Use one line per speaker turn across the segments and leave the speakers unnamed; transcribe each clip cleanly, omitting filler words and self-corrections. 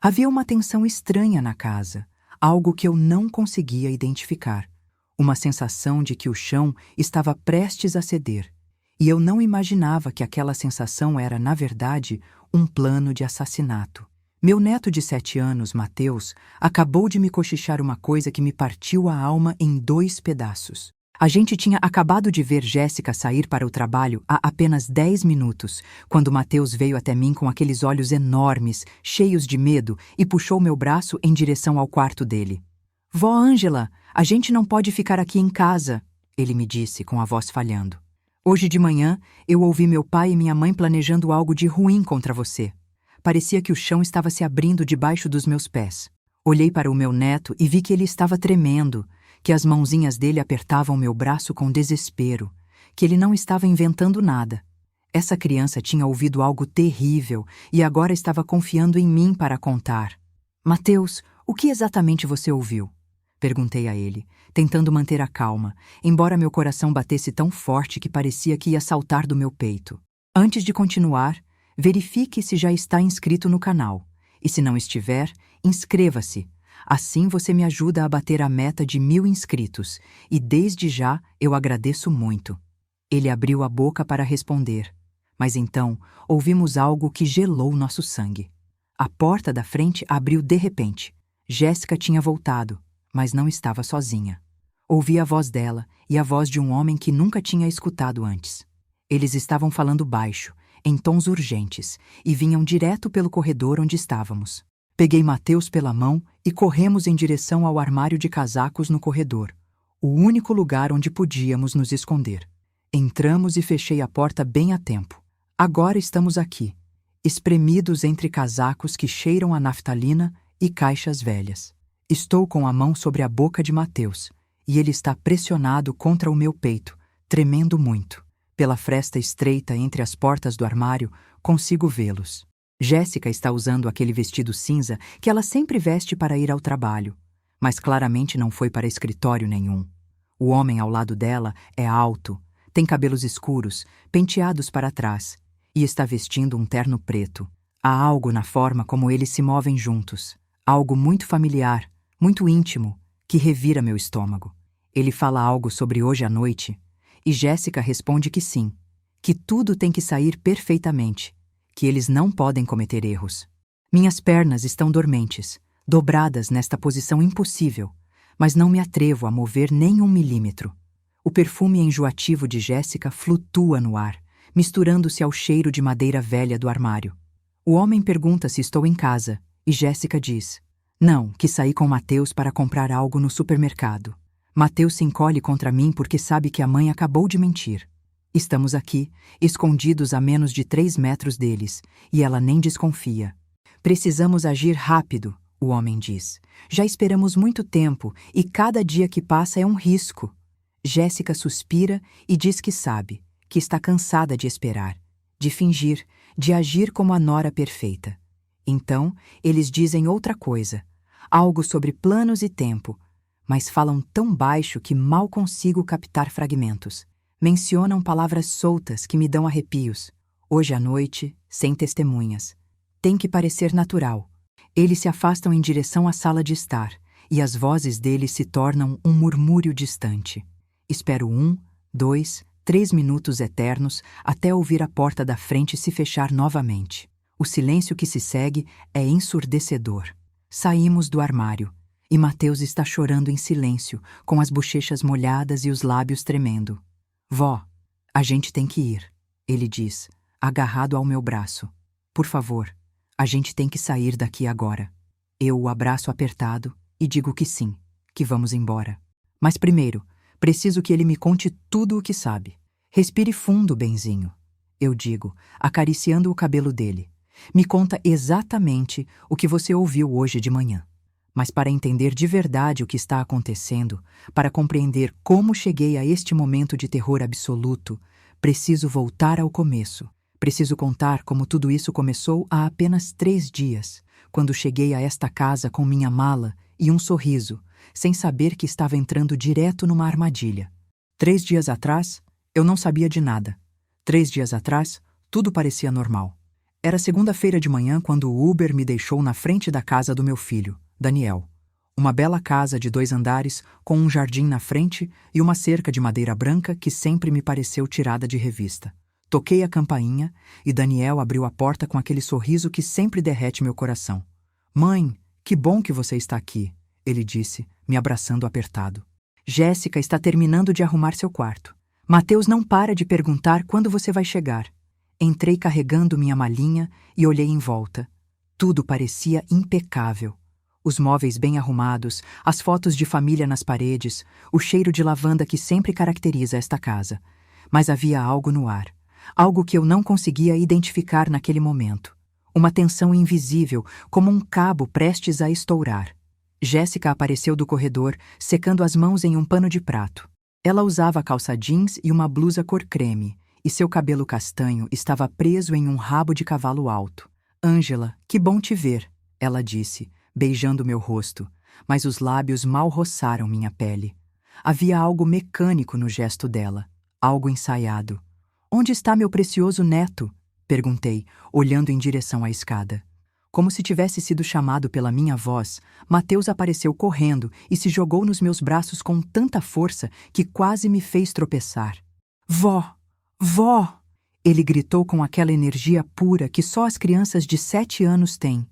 Havia uma tensão estranha na casa, algo que eu não conseguia identificar. Uma sensação de que o chão estava prestes a ceder. E eu não imaginava que aquela sensação era, na verdade, um plano de assassinato. Meu neto de 7 anos, Mateus, acabou de me cochichar uma coisa que me partiu a alma em 2 pedaços. A gente tinha acabado de ver Jéssica sair para o trabalho há apenas 10 minutos, quando Mateus veio até mim com aqueles olhos enormes, cheios de medo, e puxou meu braço em direção ao quarto dele. "Vó Ângela, a gente não pode ficar aqui em casa", ele me disse com a voz falhando. "Hoje de manhã, eu ouvi meu pai e minha mãe planejando algo de ruim contra você. Parecia que o chão estava se abrindo debaixo dos meus pés. Olhei para o meu neto e vi que ele estava tremendo, que as mãozinhas dele apertavam meu braço com desespero, que ele não estava inventando nada. Essa criança tinha ouvido algo terrível e agora estava confiando em mim para contar. Mateus, o que exatamente você ouviu?" Perguntei a ele, tentando manter a calma, embora meu coração batesse tão forte que parecia que ia saltar do meu peito. "Antes de continuar, verifique se já está inscrito no canal. E se não estiver, inscreva-se. Assim você me ajuda a bater a meta de 1000 inscritos, e desde já eu agradeço muito." Ele abriu a boca para responder, mas então ouvimos algo que gelou nosso sangue. A porta da frente abriu de repente. Jéssica tinha voltado, mas não estava sozinha. Ouvi a voz dela e a voz de um homem que nunca tinha escutado antes. Eles estavam falando baixo, em tons urgentes, e vinham direto pelo corredor onde estávamos. Peguei Mateus pela mão e corremos em direção ao armário de casacos no corredor, o único lugar onde podíamos nos esconder. Entramos e fechei a porta bem a tempo. Agora estamos aqui, espremidos entre casacos que cheiram a naftalina e caixas velhas. Estou com a mão sobre a boca de Mateus, e ele está pressionado contra o meu peito, tremendo muito. Pela fresta estreita entre as portas do armário, consigo vê-los. Jéssica está usando aquele vestido cinza que ela sempre veste para ir ao trabalho, mas claramente não foi para escritório nenhum. O homem ao lado dela é alto, tem cabelos escuros, penteados para trás, e está vestindo um terno preto. Há algo na forma como eles se movem juntos, algo muito familiar, muito íntimo, que revira meu estômago. Ele fala algo sobre hoje à noite, e Jéssica responde que sim, que tudo tem que sair perfeitamente, que eles não podem cometer erros. Minhas pernas estão dormentes, dobradas nesta posição impossível, mas não me atrevo a mover nem 1 milímetro. O perfume enjoativo de Jéssica flutua no ar, misturando-se ao cheiro de madeira velha do armário. O homem pergunta se estou em casa, e Jéssica diz: "Não, que saí com Mateus para comprar algo no supermercado." Mateus se encolhe contra mim porque sabe que a mãe acabou de mentir. Estamos aqui, escondidos a menos de 3 metros deles, e ela nem desconfia. "Precisamos agir rápido", o homem diz. "Já esperamos muito tempo, e cada dia que passa é um risco." Jéssica suspira e diz que sabe, que está cansada de esperar, de fingir, de agir como a nora perfeita. Então, eles dizem outra coisa, algo sobre planos e tempo, mas falam tão baixo que mal consigo captar fragmentos. Mencionam palavras soltas que me dão arrepios. Hoje à noite, sem testemunhas. Tem que parecer natural. Eles se afastam em direção à sala de estar, e as vozes deles se tornam um murmúrio distante. Espero 1, 2, 3 minutos eternos até ouvir a porta da frente se fechar novamente. O silêncio que se segue é ensurdecedor. Saímos do armário, e Mateus está chorando em silêncio, com as bochechas molhadas e os lábios tremendo. "Vó, a gente tem que ir", ele diz, agarrado ao meu braço. "Por favor, a gente tem que sair daqui agora." Eu o abraço apertado e digo que sim, que vamos embora. Mas primeiro, preciso que ele me conte tudo o que sabe. "Respire fundo, benzinho", eu digo, acariciando o cabelo dele. "Me conta exatamente o que você ouviu hoje de manhã." Mas para entender de verdade o que está acontecendo, para compreender como cheguei a este momento de terror absoluto, preciso voltar ao começo. Preciso contar como tudo isso começou há apenas 3 dias, quando cheguei a esta casa com minha mala e um sorriso, sem saber que estava entrando direto numa armadilha. 3 dias atrás, eu não sabia de nada. 3 dias atrás, tudo parecia normal. Era segunda-feira de manhã quando o Uber me deixou na frente da casa do meu filho, Daniel. Uma bela casa de 2 andares, com um jardim na frente e uma cerca de madeira branca que sempre me pareceu tirada de revista. Toquei a campainha e Daniel abriu a porta com aquele sorriso que sempre derrete meu coração. "Mãe, que bom que você está aqui", ele disse, me abraçando apertado. "Jéssica está terminando de arrumar seu quarto. Mateus não para de perguntar quando você vai chegar." Entrei carregando minha malinha e olhei em volta. Tudo parecia impecável. Os móveis bem arrumados, as fotos de família nas paredes, o cheiro de lavanda que sempre caracteriza esta casa. Mas havia algo no ar. Algo que eu não conseguia identificar naquele momento. Uma tensão invisível, como um cabo prestes a estourar. Jéssica apareceu do corredor, secando as mãos em um pano de prato. Ela usava calça jeans e uma blusa cor creme, e seu cabelo castanho estava preso em um rabo de cavalo alto. "Ângela, que bom te ver", ela disse, beijando meu rosto, mas os lábios mal roçaram minha pele. Havia algo mecânico no gesto dela, algo ensaiado. "Onde está meu precioso neto?", perguntei, olhando em direção à escada. Como se tivesse sido chamado pela minha voz, Mateus apareceu correndo e se jogou nos meus braços com tanta força que quase me fez tropeçar. "Vó! Vó!", ele gritou com aquela energia pura que só as crianças de 7 anos têm.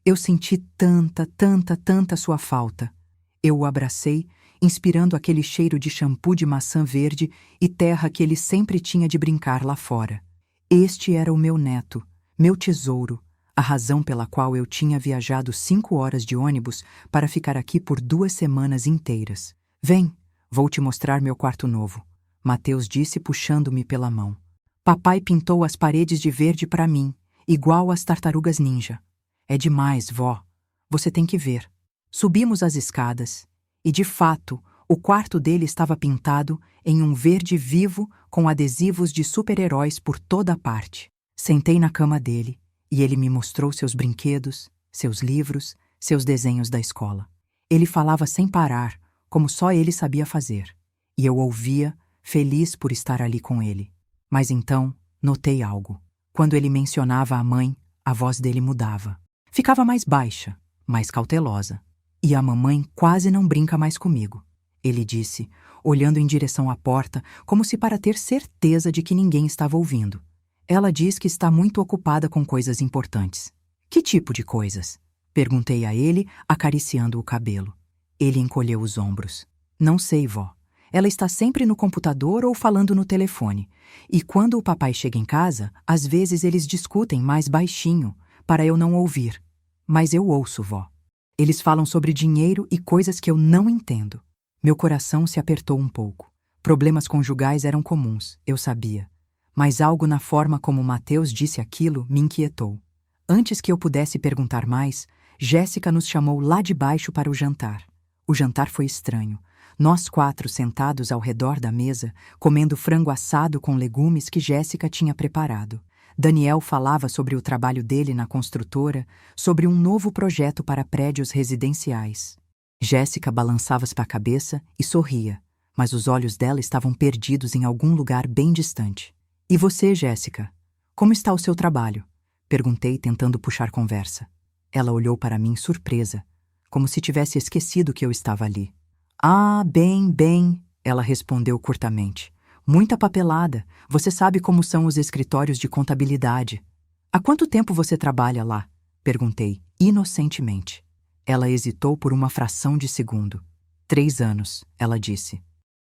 Eu senti tanta sua falta. Eu o abracei, inspirando aquele cheiro de shampoo de maçã verde e terra que ele sempre tinha de brincar lá fora. Este era o meu neto, meu tesouro, a razão pela qual eu tinha viajado 5 horas de ônibus para ficar aqui por 2 semanas inteiras. "Vem, vou te mostrar meu quarto novo", Mateus disse puxando-me pela mão. "Papai pintou as paredes de verde para mim, igual às tartarugas ninja. É demais, vó. Você tem que ver." Subimos as escadas e, de fato, o quarto dele estava pintado em um verde vivo com adesivos de super-heróis por toda a parte. Sentei na cama dele e ele me mostrou seus brinquedos, seus livros, seus desenhos da escola. Ele falava sem parar, como só ele sabia fazer. E eu ouvia, feliz por estar ali com ele. Mas então, notei algo. Quando ele mencionava a mãe, a voz dele mudava. Ficava mais baixa, mais cautelosa. "E a mamãe quase não brinca mais comigo", ele disse, olhando em direção à porta, como se para ter certeza de que ninguém estava ouvindo. "Ela diz que está muito ocupada com coisas importantes." "Que tipo de coisas?", perguntei a ele, acariciando o cabelo. Ele encolheu os ombros. "Não sei, vó. Ela está sempre no computador ou falando no telefone. E quando o papai chega em casa, às vezes eles discutem mais baixinho, para eu não ouvir. Mas eu ouço, vó. Eles falam sobre dinheiro e coisas que eu não entendo." Meu coração se apertou um pouco. Problemas conjugais eram comuns, eu sabia. Mas algo na forma como Mateus disse aquilo me inquietou. Antes que eu pudesse perguntar mais, Jéssica nos chamou lá de baixo para o jantar. O jantar foi estranho. Nós 4 sentados ao redor da mesa, comendo frango assado com legumes que Jéssica tinha preparado. Daniel falava sobre o trabalho dele na construtora, sobre um novo projeto para prédios residenciais. Jéssica balançava a cabeça e sorria, mas os olhos dela estavam perdidos em algum lugar bem distante. "E você, Jéssica? Como está o seu trabalho?", perguntei, tentando puxar conversa. Ela olhou para mim surpresa, como se tivesse esquecido que eu estava ali. "Ah, bem", ela respondeu curtamente. "Muita papelada. Você sabe como são os escritórios de contabilidade." "Há quanto tempo você trabalha lá?", perguntei, inocentemente. Ela hesitou por uma fração de segundo. 3 anos, ela disse.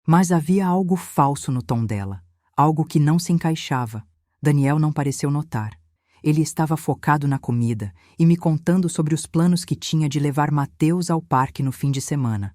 Mas havia algo falso no tom dela, algo que não se encaixava. Daniel não pareceu notar. Ele estava focado na comida e me contando sobre os planos que tinha de levar Mateus ao parque no fim de semana.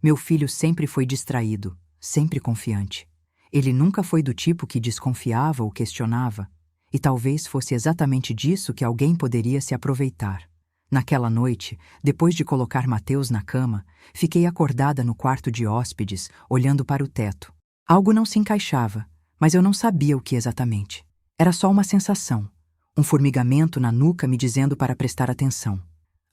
Meu filho sempre foi distraído, sempre confiante. Ele nunca foi do tipo que desconfiava ou questionava, e talvez fosse exatamente disso que alguém poderia se aproveitar. Naquela noite, depois de colocar Mateus na cama, fiquei acordada no quarto de hóspedes, olhando para o teto. Algo não se encaixava, mas eu não sabia o que exatamente. Era só uma sensação, um formigamento na nuca me dizendo para prestar atenção.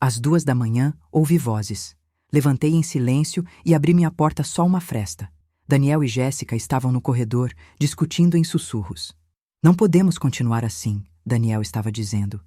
Às 2 da manhã, ouvi vozes. Levantei em silêncio e abri minha porta só uma fresta. Daniel e Jéssica estavam no corredor, discutindo em sussurros. "Não podemos continuar assim", Daniel estava dizendo.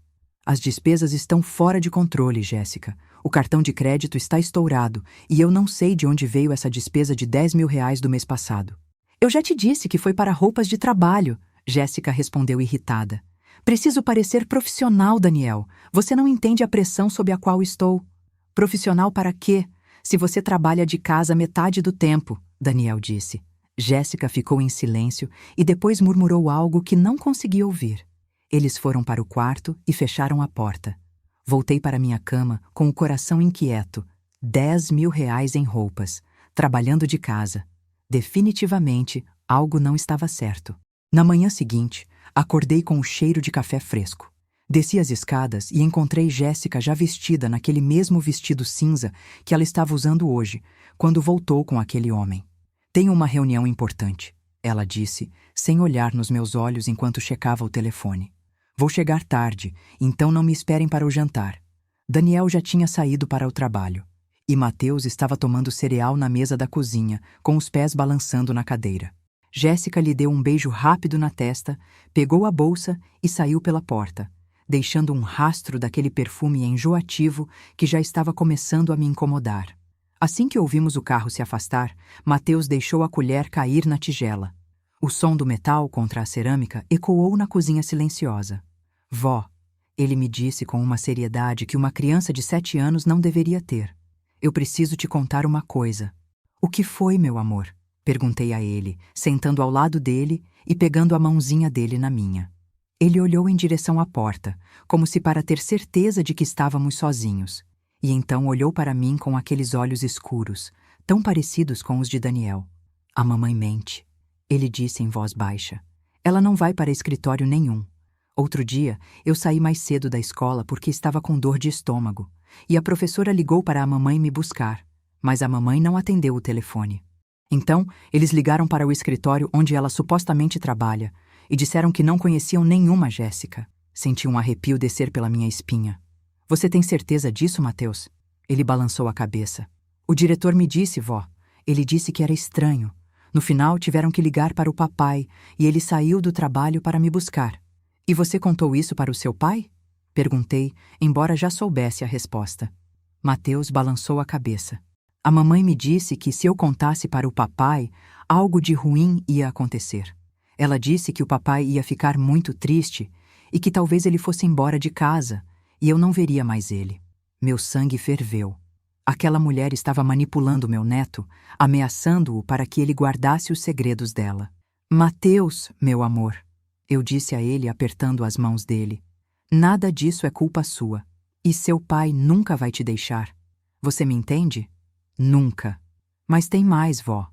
As despesas estão fora de controle, Jéssica. O cartão de crédito está estourado e eu não sei de onde veio essa despesa de R$ 10.000 do mês passado. Eu já te disse que foi para roupas de trabalho, Jéssica respondeu irritada. Preciso parecer profissional, Daniel. Você não entende a pressão sob a qual estou. Profissional para quê? Se você trabalha de casa metade do tempo, Daniel disse. Jéssica ficou em silêncio e depois murmurou algo que não consegui ouvir. Eles foram para o quarto e fecharam a porta. Voltei para minha cama com o coração inquieto. R$ 10.000 em roupas, trabalhando de casa. Definitivamente, algo não estava certo. Na manhã seguinte, acordei com o cheiro de café fresco. Desci as escadas e encontrei Jéssica já vestida naquele mesmo vestido cinza que ela estava usando hoje, quando voltou com aquele homem. Tenho uma reunião importante, ela disse, sem olhar nos meus olhos enquanto checava o telefone. Vou chegar tarde, então não me esperem para o jantar. Daniel já tinha saído para o trabalho. E Mateus estava tomando cereal na mesa da cozinha, com os pés balançando na cadeira. Jéssica lhe deu um beijo rápido na testa, pegou a bolsa e saiu pela porta, deixando um rastro daquele perfume enjoativo que já estava começando a me incomodar. Assim que ouvimos o carro se afastar, Mateus deixou a colher cair na tigela. O som do metal contra a cerâmica ecoou na cozinha silenciosa. Vó, ele me disse com uma seriedade que uma criança de 7 anos não deveria ter. Eu preciso te contar uma coisa. O que foi, meu amor? Perguntei a ele, sentando ao lado dele e pegando a mãozinha dele na minha. Ele olhou em direção à porta, como se para ter certeza de que estávamos sozinhos, e então olhou para mim com aqueles olhos escuros, tão parecidos com os de Daniel. A mamãe mente, ele disse em voz baixa. Ela não vai para escritório nenhum. Outro dia, eu saí mais cedo da escola porque estava com dor de estômago, e a professora ligou para a mamãe me buscar, mas a mamãe não atendeu o telefone. Então, eles ligaram para o escritório onde ela supostamente trabalha e disseram que não conheciam nenhuma Jéssica. Senti um arrepio descer pela minha espinha. Você tem certeza disso, Mateus? Ele balançou a cabeça. O diretor me disse, vó. Ele disse que era estranho. No final, tiveram que ligar para o papai e ele saiu do trabalho para me buscar. E você contou isso para o seu pai? Perguntei, embora já soubesse a resposta. Mateus balançou a cabeça. A mamãe me disse que se eu contasse para o papai, algo de ruim ia acontecer. Ela disse que o papai ia ficar muito triste e que talvez ele fosse embora de casa e eu não veria mais ele. Meu sangue ferveu. Aquela mulher estava manipulando meu neto, ameaçando-o para que ele guardasse os segredos dela. Mateus, meu amor, eu disse a ele apertando as mãos dele. Nada disso é culpa sua. E seu pai nunca vai te deixar. Você me entende? Nunca. Mas tem mais, vó,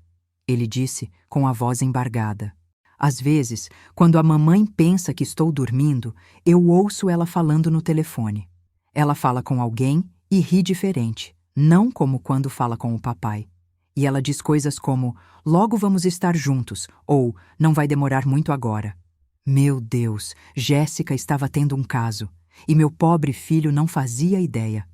ele disse com a voz embargada. Às vezes, quando a mamãe pensa que estou dormindo, eu ouço ela falando no telefone. Ela fala com alguém e ri diferente, não como quando fala com o papai. E ela diz coisas como, logo vamos estar juntos, ou não vai demorar muito agora. Meu Deus, Jéssica estava tendo um caso, e meu pobre filho não fazia ideia.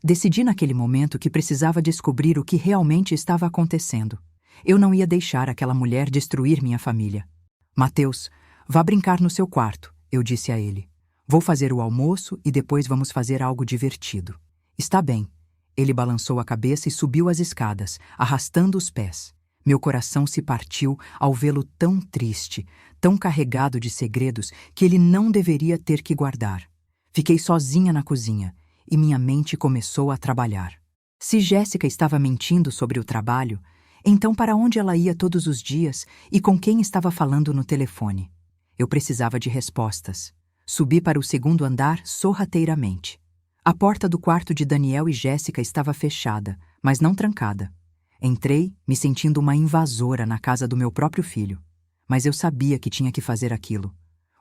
Decidi naquele momento que precisava descobrir o que realmente estava acontecendo. Eu não ia deixar aquela mulher destruir minha família. Mateus, vá brincar no seu quarto, eu disse a ele. Vou fazer o almoço e depois vamos fazer algo divertido. Está bem. Ele balançou a cabeça e subiu as escadas, arrastando os pés. Meu coração se partiu ao vê-lo tão triste, tão carregado de segredos que ele não deveria ter que guardar. Fiquei sozinha na cozinha e minha mente começou a trabalhar. Se Jéssica estava mentindo sobre o trabalho, então para onde ela ia todos os dias e com quem estava falando no telefone? Eu precisava de respostas. Subi para o segundo andar sorrateiramente. A porta do quarto de Daniel e Jéssica estava fechada, mas não trancada. Entrei, me sentindo uma invasora na casa do meu próprio filho. Mas eu sabia que tinha que fazer aquilo.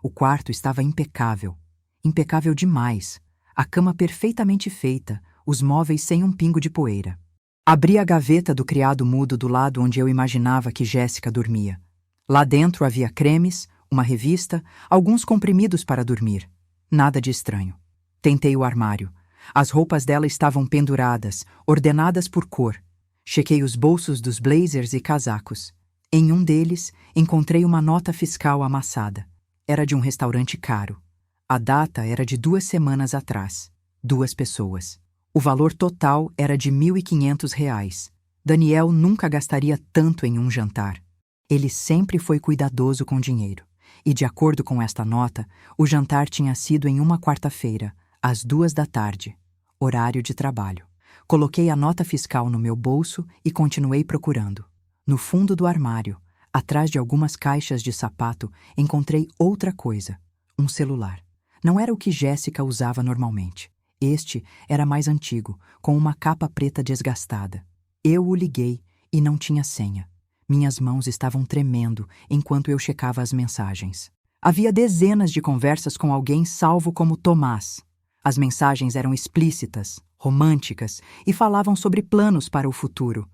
O quarto estava impecável. Impecável demais. A cama perfeitamente feita, os móveis sem um pingo de poeira. Abri a gaveta do criado mudo do lado onde eu imaginava que Jéssica dormia. Lá dentro havia cremes, uma revista, alguns comprimidos para dormir. Nada de estranho. Tentei o armário. As roupas dela estavam penduradas, ordenadas por cor. Chequei os bolsos dos blazers e casacos. Em um deles, encontrei uma nota fiscal amassada. Era de um restaurante caro. A data era de 2 semanas atrás. 2 pessoas. O valor total era de R$ 1.500. Daniel nunca gastaria tanto em um jantar. Ele sempre foi cuidadoso com dinheiro. E, de acordo com esta nota, o jantar tinha sido em uma quarta-feira, às 2 da tarde, horário de trabalho. Coloquei a nota fiscal no meu bolso e continuei procurando. No fundo do armário, atrás de algumas caixas de sapato, encontrei outra coisa: um celular. Não era o que Jéssica usava normalmente. Este era mais antigo, com uma capa preta desgastada. Eu o liguei e não tinha senha. Minhas mãos estavam tremendo enquanto eu checava as mensagens. Havia dezenas de conversas com alguém salvo como Tomás. As mensagens eram explícitas, românticas e falavam sobre planos para o futuro.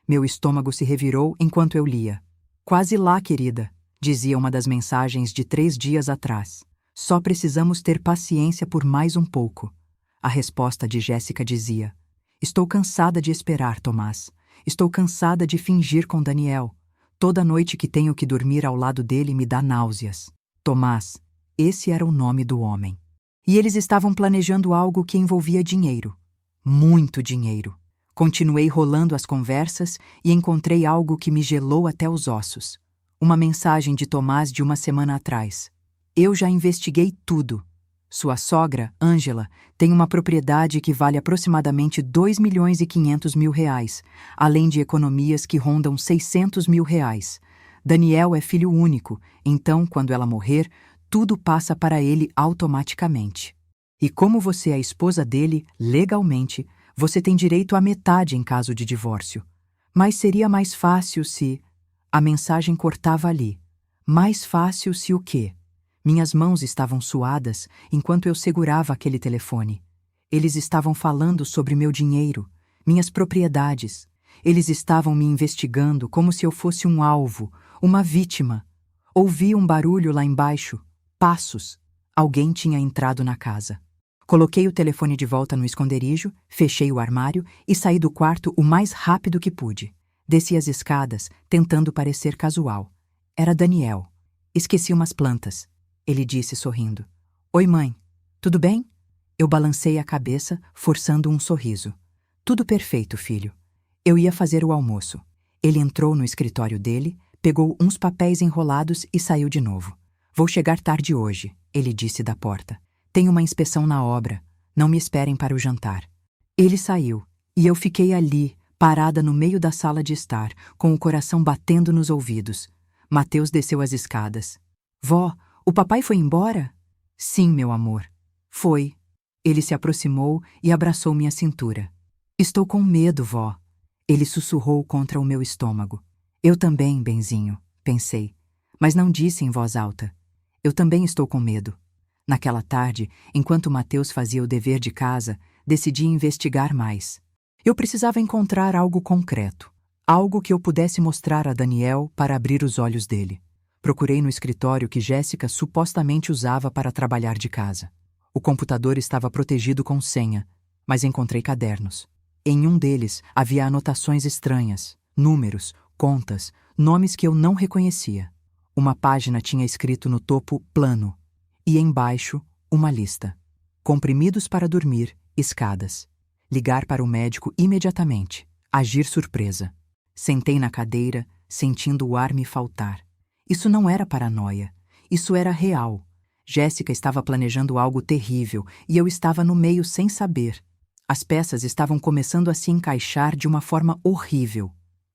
Meu estômago se revirou enquanto eu lia. "Quase lá, querida", dizia uma das mensagens de 3 dias atrás. "Só precisamos ter paciência por mais um pouco." A resposta de Jéssica dizia: "Estou cansada de esperar, Tomás. Estou cansada de fingir com Daniel. Toda noite que tenho que dormir ao lado dele me dá náuseas." Tomás, esse era o nome do homem. E eles estavam planejando algo que envolvia dinheiro. Muito dinheiro. Continuei rolando as conversas e encontrei algo que me gelou até os ossos. Uma mensagem de Tomás de 1 semana atrás. "Eu já investiguei tudo. Sua sogra, Ângela, tem uma propriedade que vale aproximadamente R$ 2.500.000, além de economias que rondam R$ 600.000. Daniel é filho único, então, quando ela morrer, tudo passa para ele automaticamente. E como você é a esposa dele, legalmente, você tem direito à metade em caso de divórcio. Mas seria mais fácil se..." A mensagem cortava ali. Mais fácil se o quê? Minhas mãos estavam suadas enquanto eu segurava aquele telefone. Eles estavam falando sobre meu dinheiro, minhas propriedades. Eles estavam me investigando como se eu fosse um alvo, uma vítima. Ouvi um barulho lá embaixo. Passos. Alguém tinha entrado na casa. Coloquei o telefone de volta no esconderijo, fechei o armário e saí do quarto o mais rápido que pude. Desci as escadas, tentando parecer casual. Era Daniel. "Esqueci umas plantas", ele disse sorrindo. "Oi, mãe. Tudo bem?" Eu balancei a cabeça, forçando um sorriso. "Tudo perfeito, filho." Eu ia fazer o almoço. Ele entrou no escritório dele, pegou uns papéis enrolados e saiu de novo. "Vou chegar tarde hoje", ele disse da porta. "Tenho uma inspeção na obra. Não me esperem para o jantar." Ele saiu, e eu fiquei ali, parada no meio da sala de estar, com o coração batendo nos ouvidos. Mateus desceu as escadas. "Vó, o papai foi embora?" "Sim, meu amor. Foi." Ele se aproximou e abraçou minha cintura. "Estou com medo, vó." Ele sussurrou contra o meu estômago. "Eu também, benzinho", pensei, mas não disse em voz alta. "Eu também estou com medo." Naquela tarde, enquanto Mateus fazia o dever de casa, decidi investigar mais. Eu precisava encontrar algo concreto, algo que eu pudesse mostrar a Daniel para abrir os olhos dele. Procurei no escritório que Jéssica supostamente usava para trabalhar de casa. O computador estava protegido com senha, mas encontrei cadernos. Em um deles havia anotações estranhas, números, contas, nomes que eu não reconhecia. Uma página tinha escrito no topo "plano" e embaixo uma lista. Comprimidos para dormir, escadas. Ligar para o médico imediatamente. Agir surpresa. Sentei na cadeira, sentindo o ar me faltar. Isso não era paranoia. Isso era real. Jéssica estava planejando algo terrível e eu estava no meio sem saber. As peças estavam começando a se encaixar de uma forma horrível.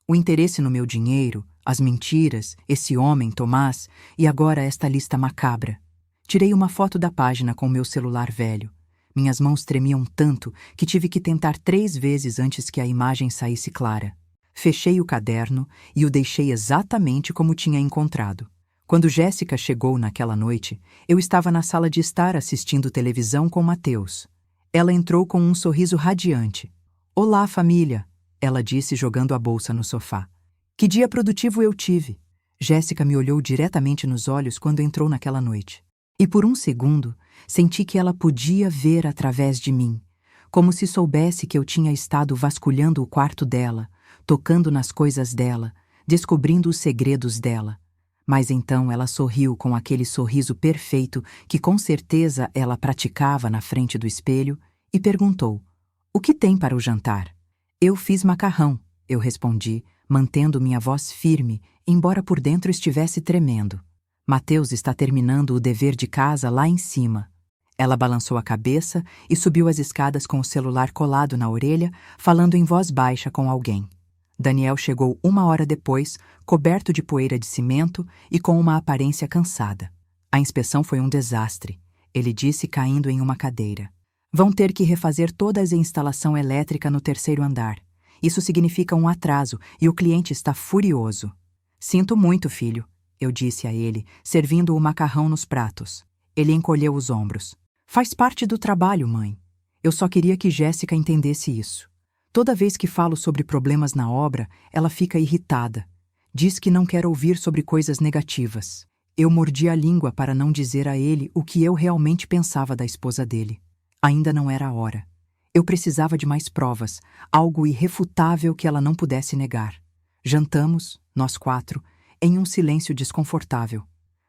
O interesse no meu dinheiro, as mentiras, esse homem, Tomás, e agora esta lista macabra. Tirei uma foto da página com meu celular velho. Minhas mãos tremiam tanto que tive que tentar 3 vezes antes que a imagem saísse clara. Fechei o caderno e o deixei exatamente como tinha encontrado. Quando Jéssica chegou naquela noite, eu estava na sala de estar assistindo televisão com Mateus. Ela entrou com um sorriso radiante. "Olá, família", ela disse jogando a bolsa no sofá. "Que dia produtivo eu tive." Jéssica me olhou diretamente nos olhos quando entrou naquela noite. E por um segundo, senti que ela podia ver através de mim, como se soubesse que eu tinha estado vasculhando o quarto dela, tocando nas coisas dela, descobrindo os segredos dela. Mas então ela sorriu com aquele sorriso perfeito que com certeza ela praticava na frente do espelho e perguntou: "O que tem para o jantar?" "Eu fiz macarrão", eu respondi, mantendo minha voz firme, embora por dentro estivesse tremendo. "Mateus está terminando o dever de casa lá em cima." Ela balançou a cabeça e subiu as escadas com o celular colado na orelha, falando em voz baixa com alguém. Daniel chegou 1 hora depois, coberto de poeira de cimento e com uma aparência cansada. A inspeção foi um desastre, ele disse caindo em uma cadeira. "Vão ter que refazer toda a instalação elétrica no 3º andar. Isso significa um atraso e o cliente está furioso." "Sinto muito, filho", eu disse a ele, servindo o macarrão nos pratos. Ele encolheu os ombros. "Faz parte do trabalho, mãe. Eu só queria que Jéssica entendesse isso. Toda vez que falo sobre problemas na obra, ela fica irritada. Diz que não quer ouvir sobre coisas negativas." Eu mordi a língua para não dizer a ele o que eu realmente pensava da esposa dele. Ainda não era a hora. Eu precisava de mais provas, algo irrefutável que ela não pudesse negar. Jantamos, nós 4, em um silêncio desconfortável.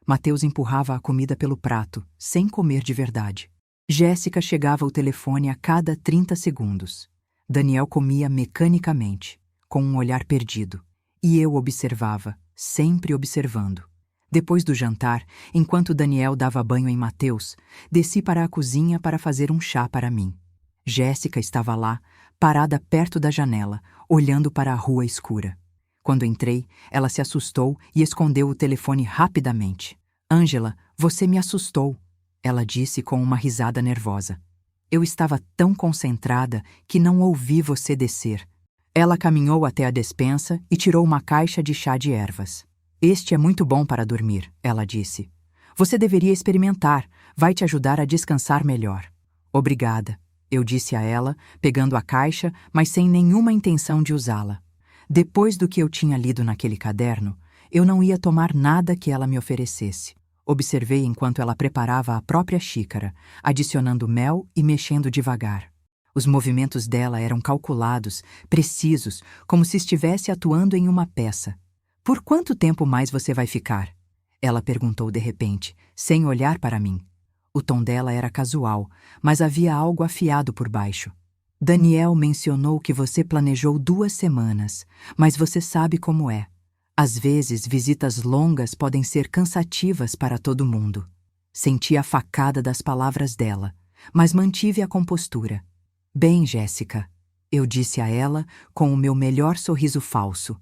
Mateus empurrava a comida pelo prato, sem comer de verdade. Jéssica chegava ao telefone a cada 30 segundos. Daniel comia mecanicamente, com um olhar perdido. E eu observava, sempre observando. Depois do jantar, enquanto Daniel dava banho em Mateus, desci para a cozinha para fazer um chá para mim. Jéssica estava lá, parada perto da janela, olhando para a rua escura. Quando entrei, ela se assustou e escondeu o telefone rapidamente. "Ângela, você me assustou", ela disse com uma risada nervosa. "Eu estava tão concentrada que não ouvi você descer." Ela caminhou até a despensa e tirou uma caixa de chá de ervas. "Este é muito bom para dormir", ela disse. "Você deveria experimentar, vai te ajudar a descansar melhor." "Obrigada", eu disse a ela, pegando a caixa, mas sem nenhuma intenção de usá-la. Depois do que eu tinha lido naquele caderno, eu não ia tomar nada que ela me oferecesse. Observei enquanto ela preparava a própria xícara, adicionando mel e mexendo devagar. Os movimentos dela eram calculados, precisos, como se estivesse atuando em uma peça. "Por quanto tempo mais você vai ficar?" ela perguntou de repente, sem olhar para mim. O tom dela era casual, mas havia algo afiado por baixo. "Daniel mencionou que você planejou 2 semanas, mas você sabe como é. Às vezes, visitas longas podem ser cansativas para todo mundo." Senti a facada das palavras dela, mas mantive a compostura. "Bem, Jéssica", eu disse a ela com o meu melhor sorriso falso.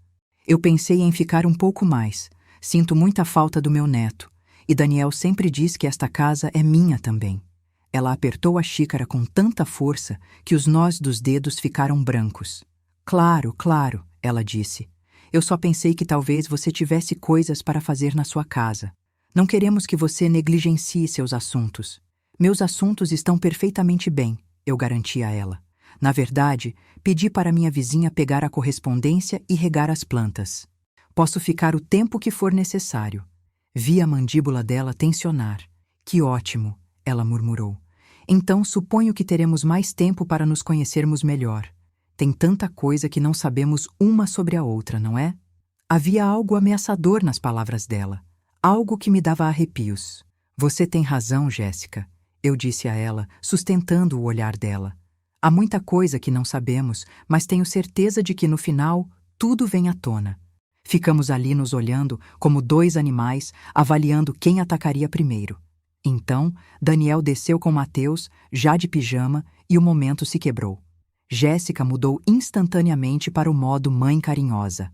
"Eu pensei em ficar um pouco mais. Sinto muita falta do meu neto. E Daniel sempre diz que esta casa é minha também." Ela apertou a xícara com tanta força que os nós dos dedos ficaram brancos. "Claro, claro", ela disse. "Eu só pensei que talvez você tivesse coisas para fazer na sua casa. Não queremos que você negligencie seus assuntos." "Meus assuntos estão perfeitamente bem", eu garanti a ela. "Na verdade, pedi para minha vizinha pegar a correspondência e regar as plantas. Posso ficar o tempo que for necessário." Vi a mandíbula dela tensionar. "Que ótimo", ela murmurou. "Então suponho que teremos mais tempo para nos conhecermos melhor. Tem tanta coisa que não sabemos uma sobre a outra, não é?" Havia algo ameaçador nas palavras dela, algo que me dava arrepios. "Você tem razão, Jéssica", eu disse a ela, sustentando o olhar dela. "Há muita coisa que não sabemos, mas tenho certeza de que no final tudo vem à tona." Ficamos ali nos olhando como 2 animais, avaliando quem atacaria primeiro. Então, Daniel desceu com Mateus, já de pijama, e o momento se quebrou. Jéssica mudou instantaneamente para o modo mãe carinhosa.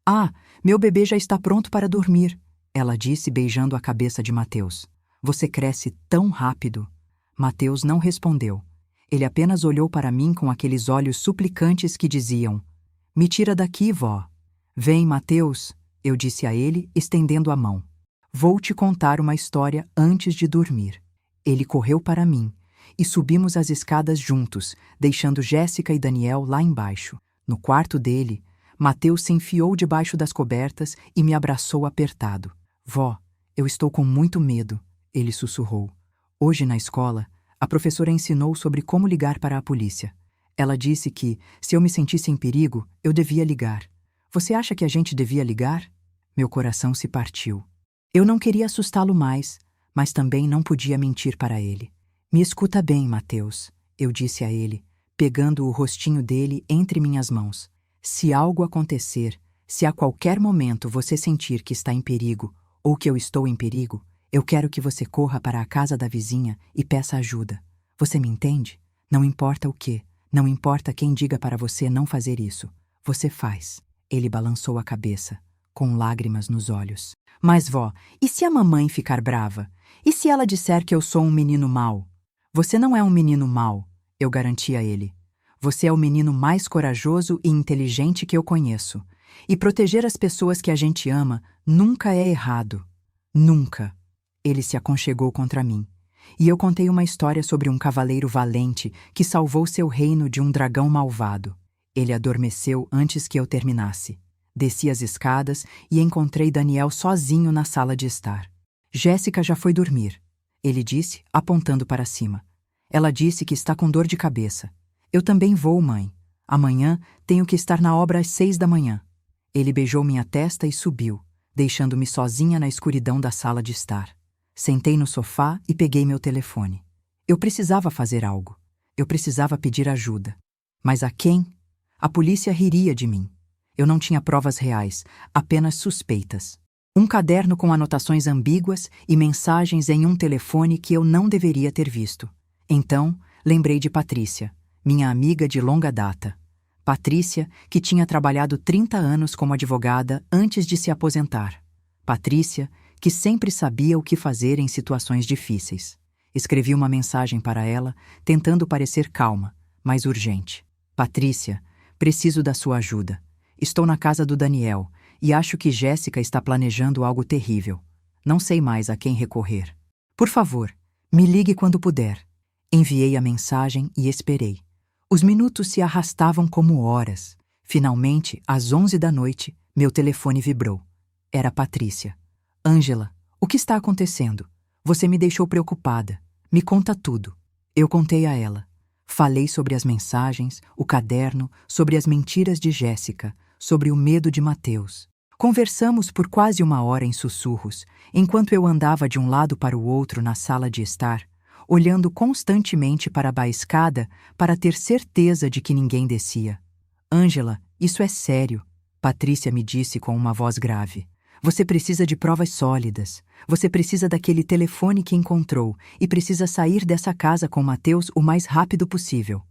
"Ah, meu bebê já está pronto para dormir", ela disse beijando a cabeça de Mateus. "Você cresce tão rápido." Mateus não respondeu. Ele apenas olhou para mim com aqueles olhos suplicantes que diziam: "Me tira daqui, vó." "Vem, Mateus", eu disse a ele, estendendo a mão. "Vou te contar uma história antes de dormir." Ele correu para mim, e subimos as escadas juntos, deixando Jéssica e Daniel lá embaixo. No quarto dele, Mateus se enfiou debaixo das cobertas e me abraçou apertado. "Vó, eu estou com muito medo", ele sussurrou. "Hoje na escola, a professora ensinou sobre como ligar para a polícia. Ela disse que, se eu me sentisse em perigo, eu devia ligar. Você acha que a gente devia ligar?" Meu coração se partiu. Eu não queria assustá-lo mais, mas também não podia mentir para ele. Me escuta bem, Mateus, eu disse a ele, pegando o rostinho dele entre minhas mãos. Se algo acontecer, se a qualquer momento você sentir que está em perigo ou que eu estou em perigo, eu quero que você corra para a casa da vizinha e peça ajuda. Você me entende? Não importa o que, não importa quem diga para você não fazer isso. Você faz. Ele balançou a cabeça, com lágrimas nos olhos. Mas, vó, e se a mamãe ficar brava? E se ela disser que eu sou um menino mau? Você não é um menino mau, eu garanti a ele. Você é o menino mais corajoso e inteligente que eu conheço. E proteger as pessoas que a gente ama nunca é errado. Nunca. Ele se aconchegou contra mim. E eu contei uma história sobre um cavaleiro valente que salvou seu reino de um dragão malvado. Ele adormeceu antes que eu terminasse. Desci as escadas e encontrei Daniel sozinho na sala de estar. Jéssica já foi dormir, ele disse, apontando para cima. Ela disse que está com dor de cabeça. Eu também vou, mãe. Amanhã tenho que estar na obra às 6 da manhã. Ele beijou minha testa e subiu, deixando-me sozinha na escuridão da sala de estar. Sentei no sofá e peguei meu telefone. Eu precisava fazer algo. Eu precisava pedir ajuda. Mas a quem? A polícia riria de mim. Eu não tinha provas reais, apenas suspeitas. Um caderno com anotações ambíguas e mensagens em um telefone que eu não deveria ter visto. Então, lembrei de Patrícia, minha amiga de longa data. Patrícia, que tinha trabalhado 30 anos como advogada antes de se aposentar. Patrícia, que sempre sabia o que fazer em situações difíceis. Escrevi uma mensagem para ela, tentando parecer calma, mas urgente. Patrícia, preciso da sua ajuda. Estou na casa do Daniel e acho que Jéssica está planejando algo terrível. Não sei mais a quem recorrer. Por favor, me ligue quando puder. Enviei a mensagem e esperei. Os minutos se arrastavam como horas. Finalmente, às 11 da noite, meu telefone vibrou. Era Patrícia. Ângela, o que está acontecendo? Você me deixou preocupada. Me conta tudo. Eu contei a ela. Falei sobre as mensagens, o caderno, sobre as mentiras de Jéssica, sobre o medo de Mateus. Conversamos por quase 1 hora em sussurros, enquanto eu andava de um lado para o outro na sala de estar, olhando constantemente para a escada para ter certeza de que ninguém descia. Ângela, isso é sério, Patrícia me disse com uma voz grave. Você precisa de provas sólidas. Você precisa daquele telefone que encontrou e precisa sair dessa casa com Mateus o mais rápido possível.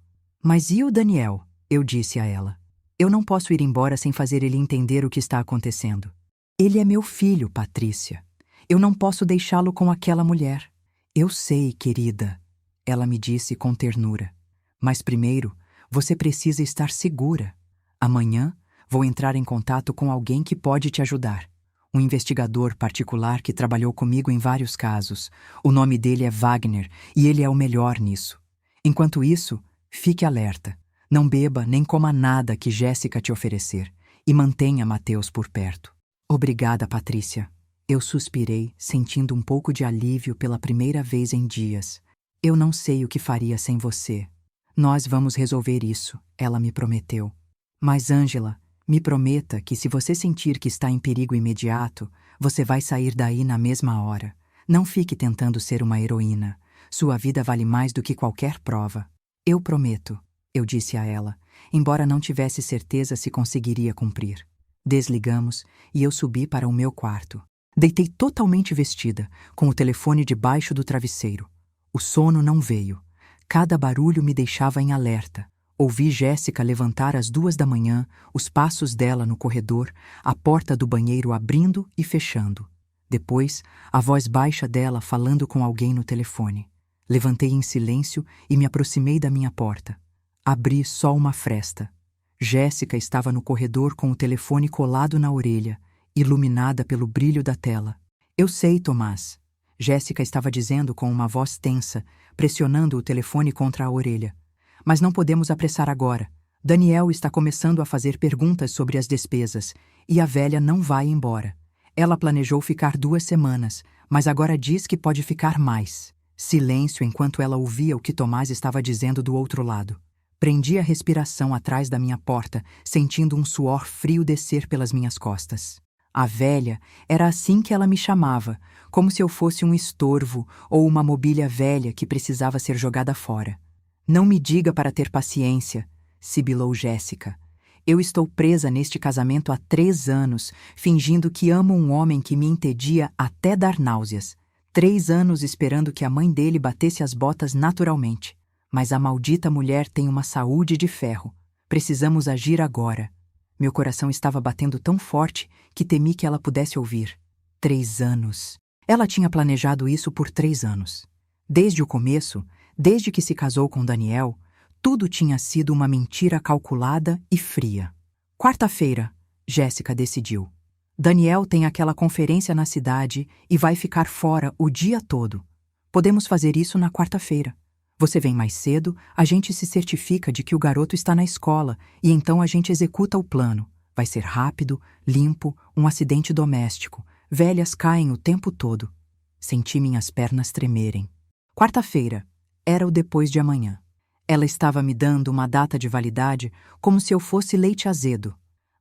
Mas e o Daniel? Eu disse a ela. Eu não posso ir embora sem fazer ele entender o que está acontecendo. Ele é meu filho, Patrícia. Eu não posso deixá-lo com aquela mulher. Eu sei, querida, ela me disse com ternura. Mas primeiro, você precisa estar segura. Amanhã, vou entrar em contato com alguém que pode te ajudar. Um investigador particular que trabalhou comigo em vários casos. O nome dele é Wagner e ele é o melhor nisso. Enquanto isso, fique alerta. Não beba nem coma nada que Jéssica te oferecer e mantenha Mateus por perto. Obrigada, Patrícia. Eu suspirei, sentindo um pouco de alívio pela primeira vez em dias. Eu não sei o que faria sem você. Nós vamos resolver isso, ela me prometeu. Mas, Ângela, me prometa que se você sentir que está em perigo imediato, você vai sair daí na mesma hora. Não fique tentando ser uma heroína. Sua vida vale mais do que qualquer prova. Eu prometo, eu disse a ela, embora não tivesse certeza se conseguiria cumprir. Desligamos e eu subi para o meu quarto. Deitei totalmente vestida, com o telefone debaixo do travesseiro. O sono não veio. Cada barulho me deixava em alerta. Ouvi Jéssica levantar às 2 da manhã, os passos dela no corredor, a porta do banheiro abrindo e fechando. Depois, a voz baixa dela falando com alguém no telefone. Levantei em silêncio e me aproximei da minha porta. Abri só uma fresta. Jéssica estava no corredor com o telefone colado na orelha, iluminada pelo brilho da tela. Eu sei, Tomás. Jéssica estava dizendo com uma voz tensa, pressionando o telefone contra a orelha. Mas não podemos apressar agora. Daniel está começando a fazer perguntas sobre as despesas, e a velha não vai embora. Ela planejou ficar 2 semanas, mas agora diz que pode ficar mais. Silêncio enquanto ela ouvia o que Tomás estava dizendo do outro lado. Prendi a respiração atrás da minha porta, sentindo um suor frio descer pelas minhas costas. A velha era assim que ela me chamava, como se eu fosse um estorvo ou uma mobília velha que precisava ser jogada fora. Não me diga para ter paciência, sibilou Jéssica. Eu estou presa neste casamento há 3 anos, fingindo que amo um homem que me entedia até dar náuseas. 3 anos esperando que a mãe dele batesse as botas naturalmente. Mas a maldita mulher tem uma saúde de ferro. Precisamos agir agora. Meu coração estava batendo tão forte que temi que ela pudesse ouvir. 3 anos. Ela tinha planejado isso por 3 anos. Desde o começo, desde que se casou com Daniel, tudo tinha sido uma mentira calculada e fria. Quarta-feira, Jéssica decidiu. Daniel tem aquela conferência na cidade e vai ficar fora o dia todo. Podemos fazer isso na quarta-feira. Você vem mais cedo, a gente se certifica de que o garoto está na escola e então a gente executa o plano. Vai ser rápido, limpo, um acidente doméstico. Velhas caem o tempo todo. Senti minhas pernas tremerem. Quarta-feira. Era o depois de amanhã. Ela estava me dando uma data de validade como se eu fosse leite azedo.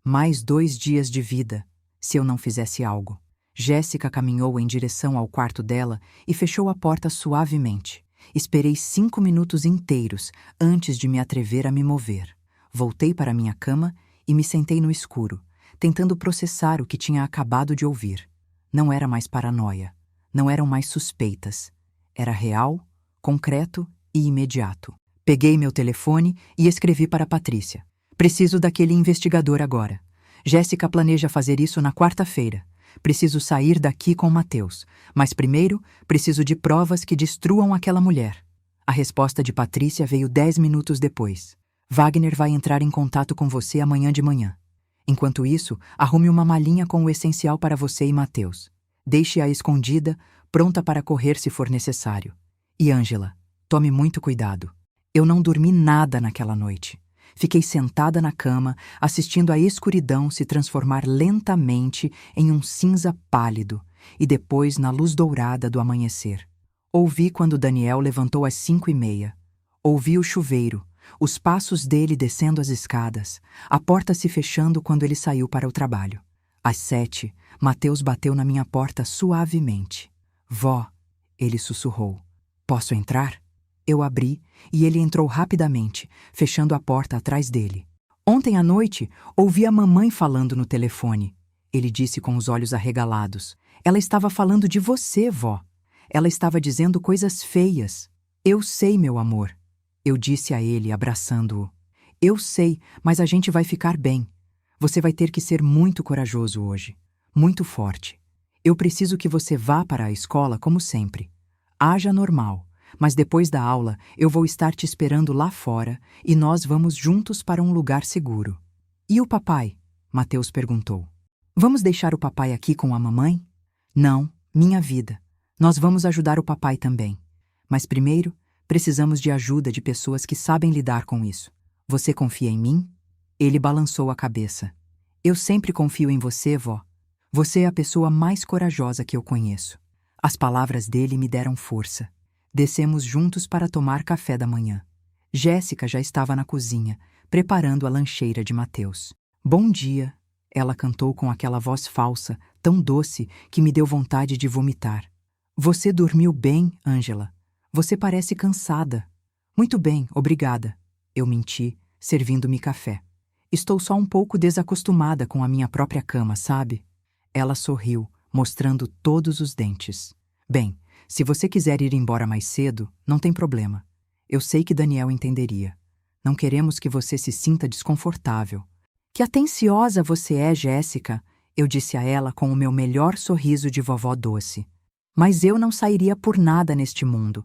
Mais 2 dias de vida, se eu não fizesse algo. Jéssica caminhou em direção ao quarto dela e fechou a porta suavemente. Esperei 5 minutos inteiros antes de me atrever a me mover. Voltei para minha cama e me sentei no escuro, tentando processar o que tinha acabado de ouvir. Não era mais paranoia. Não eram mais suspeitas. Era real, concreto e imediato. Peguei meu telefone e escrevi para Patrícia. Preciso daquele investigador agora. Jéssica planeja fazer isso na quarta-feira. Preciso sair daqui com Mateus, mas primeiro preciso de provas que destruam aquela mulher. A resposta de Patrícia veio 10 minutos depois. Wagner vai entrar em contato com você amanhã de manhã. Enquanto isso, arrume uma malinha com o essencial para você e Mateus. Deixe-a escondida, pronta para correr se for necessário. E Ângela, tome muito cuidado. Eu não dormi nada naquela noite. Fiquei sentada na cama, assistindo a escuridão se transformar lentamente em um cinza pálido e depois na luz dourada do amanhecer. Ouvi quando Daniel levantou às 5:30. Ouvi o chuveiro, os passos dele descendo as escadas, a porta se fechando quando ele saiu para o trabalho. Às 7, Mateus bateu na minha porta suavemente. Vó, ele sussurrou. Posso entrar? Eu abri e ele entrou rapidamente, fechando a porta atrás dele. Ontem à noite, ouvi a mamãe falando no telefone. Ele disse com os olhos arregalados. Ela estava falando de você, vó. Ela estava dizendo coisas feias. Eu sei, meu amor. Eu disse a ele, abraçando-o. Eu sei, mas a gente vai ficar bem. Você vai ter que ser muito corajoso hoje. Muito forte. Eu preciso que você vá para a escola como sempre. Haja normal. Mas depois da aula, eu vou estar te esperando lá fora e nós vamos juntos para um lugar seguro. E o papai? Mateus perguntou. Vamos deixar o papai aqui com a mamãe? Não, minha vida. Nós vamos ajudar o papai também. Mas primeiro, precisamos de ajuda de pessoas que sabem lidar com isso. Você confia em mim? Ele balançou a cabeça. Eu sempre confio em você, vó. Você é a pessoa mais corajosa que eu conheço. As palavras dele me deram força. Descemos juntos para tomar café da manhã. Jéssica já estava na cozinha, preparando a lancheira de Mateus. Bom dia, ela cantou com aquela voz falsa, tão doce, que me deu vontade de vomitar. Você dormiu bem, Ângela? Você parece cansada. Muito bem, obrigada. Eu menti, servindo-me café. Estou só um pouco desacostumada com a minha própria cama, sabe? Ela sorriu, mostrando todos os dentes. Bem, se você quiser ir embora mais cedo, não tem problema. Eu sei que Daniel entenderia. Não queremos que você se sinta desconfortável. Que atenciosa você é, Jéssica, eu disse a ela com o meu melhor sorriso de vovó doce. Mas eu não sairia por nada neste mundo.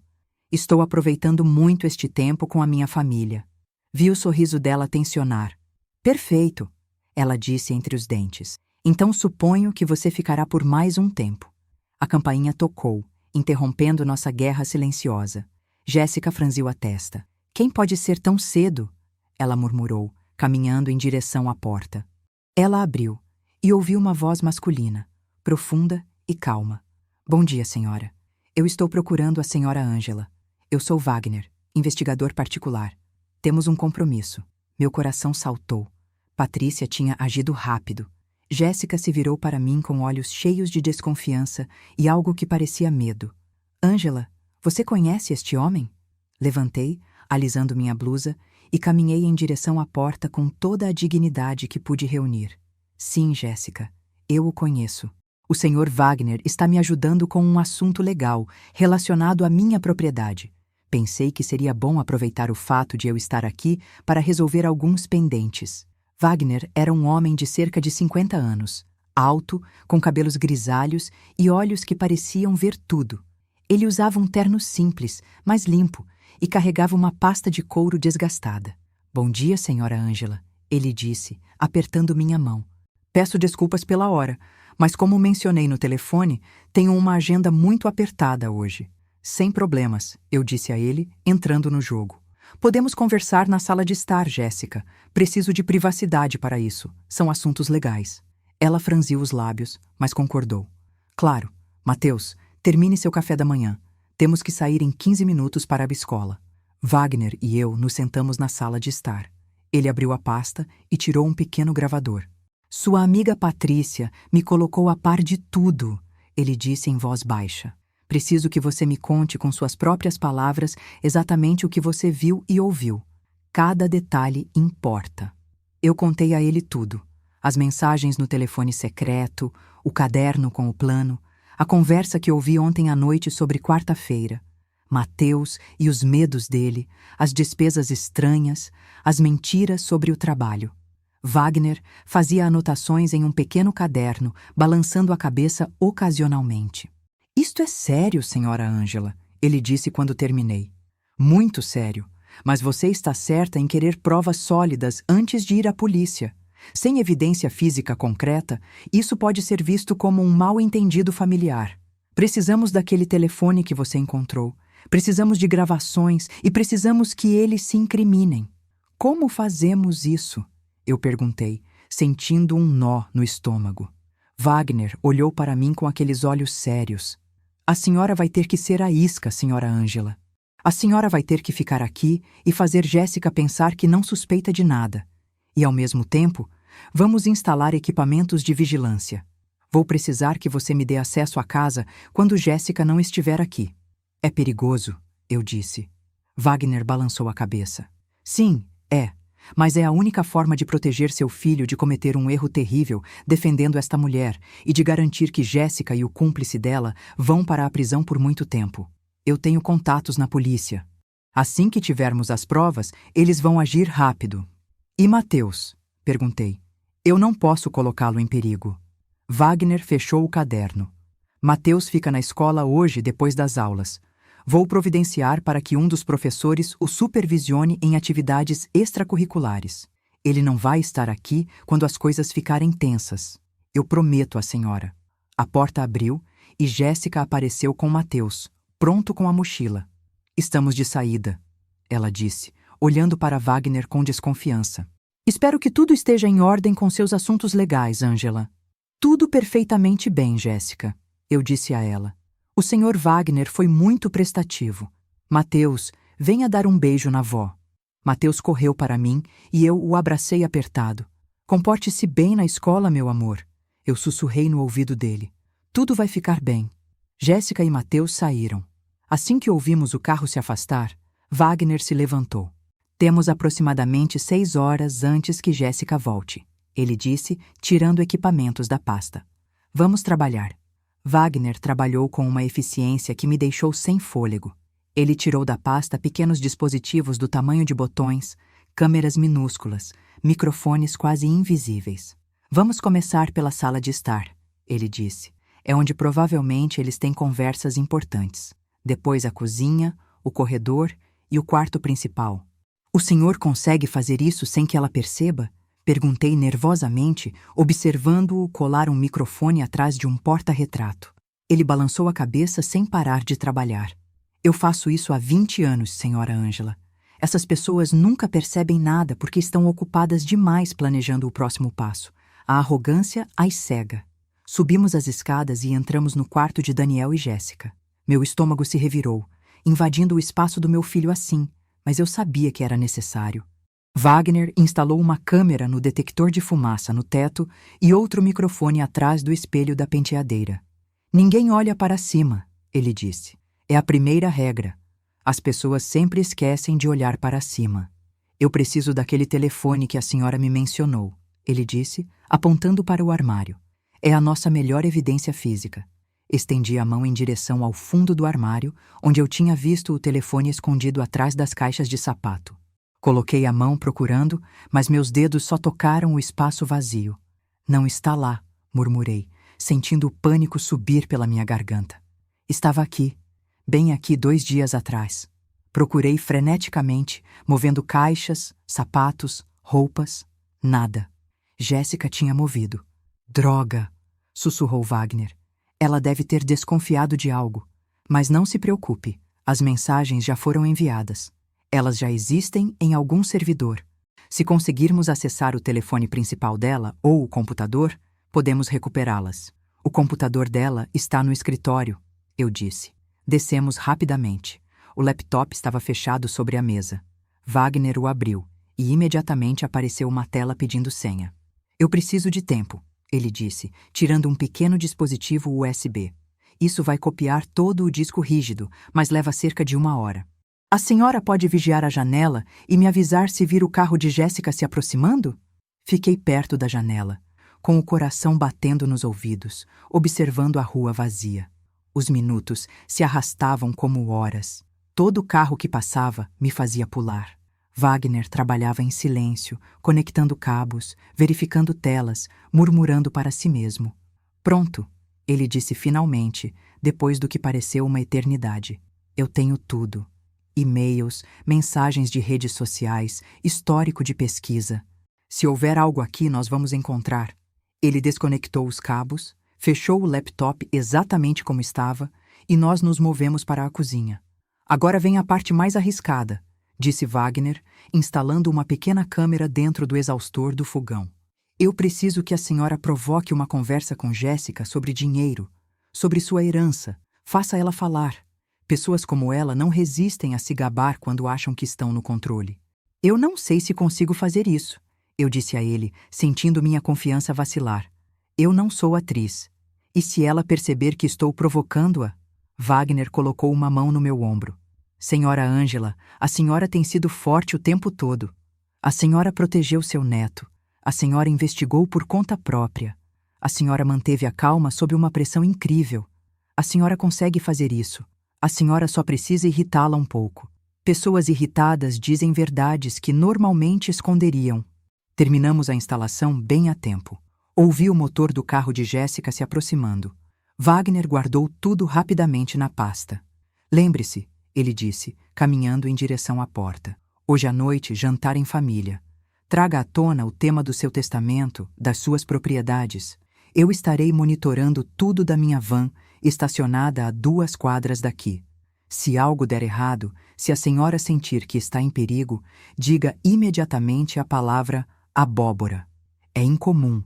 Estou aproveitando muito este tempo com a minha família. Vi o sorriso dela tensionar. Perfeito, ela disse entre os dentes. Então suponho que você ficará por mais um tempo. A campainha tocou, interrompendo nossa guerra silenciosa. Jéssica franziu a testa. Quem pode ser tão cedo? Ela murmurou, caminhando em direção à porta. Ela abriu e ouviu uma voz masculina, profunda e calma. Bom dia, senhora. Eu estou procurando a senhora Ângela. Eu sou Wagner, investigador particular. Temos um compromisso. Meu coração saltou. Patrícia tinha agido rápido. Jéssica se virou para mim com olhos cheios de desconfiança e algo que parecia medo. Ângela, você conhece este homem? Levantei, alisando minha blusa, e caminhei em direção à porta com toda a dignidade que pude reunir. Sim, Jéssica, eu o conheço. O Sr. Wagner está me ajudando com um assunto legal relacionado à minha propriedade. Pensei que seria bom aproveitar o fato de eu estar aqui para resolver alguns pendentes. Wagner era um homem de cerca de 50 anos, alto, com cabelos grisalhos e olhos que pareciam ver tudo. Ele usava um terno simples, mas limpo, e carregava uma pasta de couro desgastada. Bom dia, senhora Ângela, ele disse, apertando minha mão. Peço desculpas pela hora, mas como mencionei no telefone, tenho uma agenda muito apertada hoje. Sem problemas, eu disse a ele, entrando no jogo. Podemos conversar na sala de estar, Jéssica. Preciso de privacidade para isso. São assuntos legais. Ela franziu os lábios, mas concordou. Claro. Mateus, termine seu café da manhã. Temos que sair em 15 minutos para a escola. Wagner e eu nos sentamos na sala de estar. Ele abriu a pasta e tirou um pequeno gravador. Sua amiga Patrícia me colocou a par de tudo, ele disse em voz baixa. Preciso que você me conte com suas próprias palavras exatamente o que você viu e ouviu. Cada detalhe importa. Eu contei a ele tudo. As mensagens no telefone secreto, o caderno com o plano, a conversa que ouvi ontem à noite sobre quarta-feira, Mateus e os medos dele, as despesas estranhas, as mentiras sobre o trabalho. Wagner fazia anotações em um pequeno caderno, balançando a cabeça ocasionalmente. Isto é sério, senhora Ângela, ele disse quando terminei. Muito sério, mas você está certa em querer provas sólidas antes de ir à polícia. Sem evidência física concreta, isso pode ser visto como um mal-entendido familiar. Precisamos daquele telefone que você encontrou, precisamos de gravações e precisamos que eles se incriminem. Como fazemos isso? Eu perguntei, sentindo um nó no estômago. Wagner olhou para mim com aqueles olhos sérios. A senhora vai ter que ser a isca, senhora Ângela. A senhora vai ter que ficar aqui e fazer Jéssica pensar que não suspeita de nada. E, ao mesmo tempo, vamos instalar equipamentos de vigilância. Vou precisar que você me dê acesso à casa quando Jéssica não estiver aqui. É perigoso, eu disse. Wagner balançou a cabeça. Sim, é. Mas é a única forma de proteger seu filho de cometer um erro terrível defendendo esta mulher e de garantir que Jéssica e o cúmplice dela vão para a prisão por muito tempo. Eu tenho contatos na polícia. Assim que tivermos as provas, eles vão agir rápido. E Mateus? Perguntei. Eu não posso colocá-lo em perigo. Wagner fechou o caderno. Mateus fica na escola hoje depois das aulas. Vou providenciar para que um dos professores o supervisione em atividades extracurriculares. Ele não vai estar aqui quando as coisas ficarem tensas. Eu prometo à senhora. A porta abriu e Jéssica apareceu com Mateus, pronto com a mochila. Estamos de saída, ela disse, olhando para Wagner com desconfiança. Espero que tudo esteja em ordem com seus assuntos legais, Ângela. Tudo perfeitamente bem, Jéssica, eu disse a ela. O Sr. Wagner foi muito prestativo. Mateus, venha dar um beijo na avó. Mateus correu para mim e eu o abracei apertado. Comporte-se bem na escola, meu amor. Eu sussurrei no ouvido dele. Tudo vai ficar bem. Jéssica e Mateus saíram. Assim que ouvimos o carro se afastar, Wagner se levantou. Temos aproximadamente 6 horas antes que Jéssica volte, ele disse, tirando equipamentos da pasta. Vamos trabalhar. Wagner trabalhou com uma eficiência que me deixou sem fôlego. Ele tirou da pasta pequenos dispositivos do tamanho de botões, câmeras minúsculas, microfones quase invisíveis. Vamos começar pela sala de estar, ele disse. É onde provavelmente eles têm conversas importantes. Depois a cozinha, o corredor e o quarto principal. O senhor consegue fazer isso sem que ela perceba? Perguntei nervosamente, observando-o colar um microfone atrás de um porta-retrato. Ele balançou a cabeça sem parar de trabalhar. Eu faço isso há 20 anos, senhora Ângela. Essas pessoas nunca percebem nada porque estão ocupadas demais planejando o próximo passo. A arrogância as cega. Subimos as escadas e entramos no quarto de Daniel e Jéssica. Meu estômago se revirou, invadindo o espaço do meu filho assim, mas eu sabia que era necessário. Wagner instalou uma câmera no detector de fumaça no teto e outro microfone atrás do espelho da penteadeira. Ninguém olha para cima, ele disse. É a primeira regra. As pessoas sempre esquecem de olhar para cima. Eu preciso daquele telefone que a senhora me mencionou, ele disse, apontando para o armário. É a nossa melhor evidência física. Estendi a mão em direção ao fundo do armário, onde eu tinha visto o telefone escondido atrás das caixas de sapato. Coloquei a mão procurando, mas meus dedos só tocaram o espaço vazio. Não está lá, murmurei, sentindo o pânico subir pela minha garganta. Estava aqui, bem aqui 2 dias atrás. Procurei freneticamente, movendo caixas, sapatos, roupas. Nada. Jéssica tinha movido. Droga! Sussurrou Wagner. Ela deve ter desconfiado de algo. Mas não se preocupe, as mensagens já foram enviadas. Elas já existem em algum servidor. Se conseguirmos acessar o telefone principal dela ou o computador, podemos recuperá-las. O computador dela está no escritório, eu disse. Descemos rapidamente. O laptop estava fechado sobre a mesa. Wagner o abriu e imediatamente apareceu uma tela pedindo senha. Eu preciso de tempo, ele disse, tirando um pequeno dispositivo USB. Isso vai copiar todo o disco rígido, mas leva cerca de 1 hora. A senhora pode vigiar a janela e me avisar se vir o carro de Jéssica se aproximando? Fiquei perto da janela, com o coração batendo nos ouvidos, observando a rua vazia. Os minutos se arrastavam como horas. Todo carro que passava me fazia pular. Wagner trabalhava em silêncio, conectando cabos, verificando telas, murmurando para si mesmo. Pronto, ele disse finalmente, depois do que pareceu uma eternidade. Eu tenho tudo. E-mails, mensagens de redes sociais, histórico de pesquisa. Se houver algo aqui, nós vamos encontrar. Ele desconectou os cabos, fechou o laptop exatamente como estava e nós nos movemos para a cozinha. Agora vem a parte mais arriscada, disse Wagner, instalando uma pequena câmera dentro do exaustor do fogão. Eu preciso que a senhora provoque uma conversa com Jéssica sobre dinheiro, sobre sua herança. Faça ela falar. Pessoas como ela não resistem a se gabar quando acham que estão no controle. Eu não sei se consigo fazer isso, eu disse a ele, sentindo minha confiança vacilar. Eu não sou atriz. E se ela perceber que estou provocando-a? Wagner colocou uma mão no meu ombro. Senhora Ângela, a senhora tem sido forte o tempo todo. A senhora protegeu seu neto. A senhora investigou por conta própria. A senhora manteve a calma sob uma pressão incrível. A senhora consegue fazer isso. A senhora só precisa irritá-la um pouco. Pessoas irritadas dizem verdades que normalmente esconderiam. Terminamos a instalação bem a tempo. Ouvi o motor do carro de Jéssica se aproximando. Wagner guardou tudo rapidamente na pasta. Lembre-se, ele disse, caminhando em direção à porta. Hoje à noite, jantar em família. Traga à tona o tema do seu testamento, das suas propriedades. Eu estarei monitorando tudo da minha van, estacionada a 2 quadras daqui. Se algo der errado, se a senhora sentir que está em perigo, diga imediatamente a palavra abóbora. É incomum.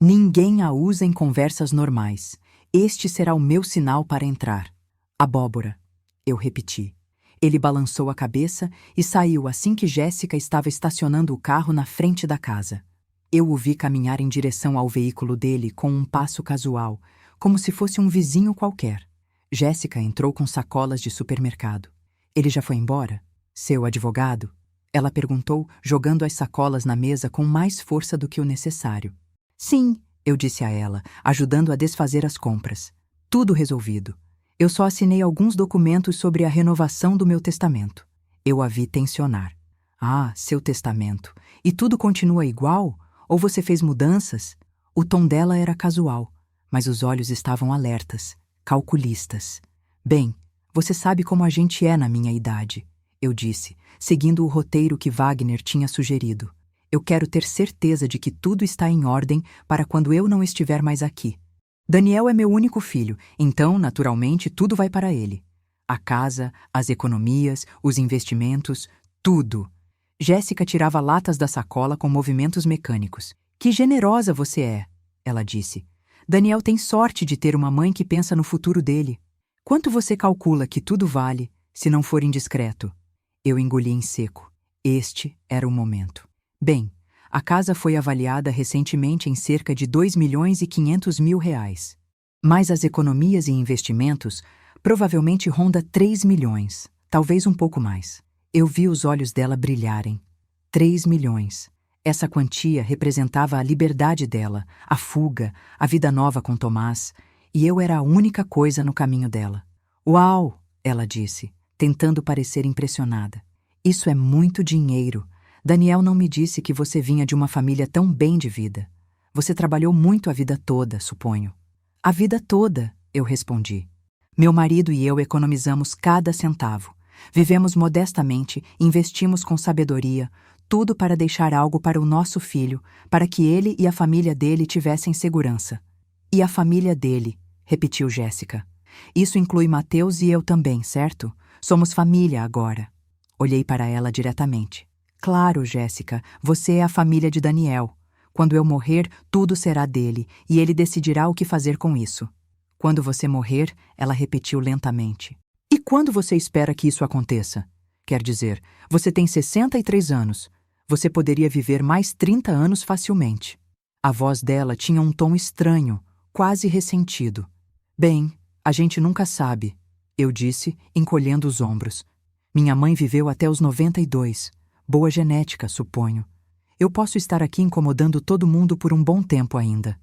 Ninguém a usa em conversas normais. Este será o meu sinal para entrar. Abóbora. Eu repeti. Ele balançou a cabeça e saiu assim que Jéssica estava estacionando o carro na frente da casa. Eu o vi caminhar em direção ao veículo dele com um passo casual, como se fosse um vizinho qualquer. Jéssica entrou com sacolas de supermercado. Ele já foi embora? Seu advogado? Ela perguntou, jogando as sacolas na mesa com mais força do que o necessário. Sim, eu disse a ela, ajudando a desfazer as compras. Tudo resolvido. Eu só assinei alguns documentos sobre a renovação do meu testamento. Eu a vi tensionar. Ah, seu testamento. E tudo continua igual? Ou você fez mudanças? O tom dela era casual, mas os olhos estavam alertas, calculistas. Bem, você sabe como a gente é na minha idade, eu disse, seguindo o roteiro que Wagner tinha sugerido. Eu quero ter certeza de que tudo está em ordem para quando eu não estiver mais aqui. Daniel é meu único filho, então, naturalmente, tudo vai para ele. A casa, as economias, os investimentos, tudo. Jéssica tirava latas da sacola com movimentos mecânicos. Que generosa você é, ela disse. Daniel tem sorte de ter uma mãe que pensa no futuro dele. Quanto você calcula que tudo vale, se não for indiscreto? Eu engoli em seco. Este era o momento. Bem, a casa foi avaliada recentemente em cerca de 2.500.000 reais. Mas as economias e investimentos provavelmente ronda 3 milhões, talvez um pouco mais. Eu vi os olhos dela brilharem. 3 milhões. Essa quantia representava a liberdade dela, a fuga, a vida nova com Tomás, e eu era a única coisa no caminho dela. Uau! Ela disse, tentando parecer impressionada. Isso é muito dinheiro. Daniel não me disse que você vinha de uma família tão bem de vida. Você trabalhou muito a vida toda, suponho. A vida toda, eu respondi. Meu marido e eu economizamos cada centavo. Vivemos modestamente, investimos com sabedoria, tudo para deixar algo para o nosso filho, para que ele e a família dele tivessem segurança. E a família dele, repetiu Jéssica. Isso inclui Mateus e eu também, certo? Somos família agora. Olhei para ela diretamente. Claro, Jéssica, você é a família de Daniel. Quando eu morrer, tudo será dele, e ele decidirá o que fazer com isso. Quando você morrer, ela repetiu lentamente. E quando você espera que isso aconteça? Quer dizer, você tem 63 anos. Você poderia viver mais 30 anos facilmente. A voz dela tinha um tom estranho, quase ressentido. Bem, a gente nunca sabe, eu disse, encolhendo os ombros. Minha mãe viveu até os 92. Boa genética, suponho. Eu posso estar aqui incomodando todo mundo por um bom tempo ainda.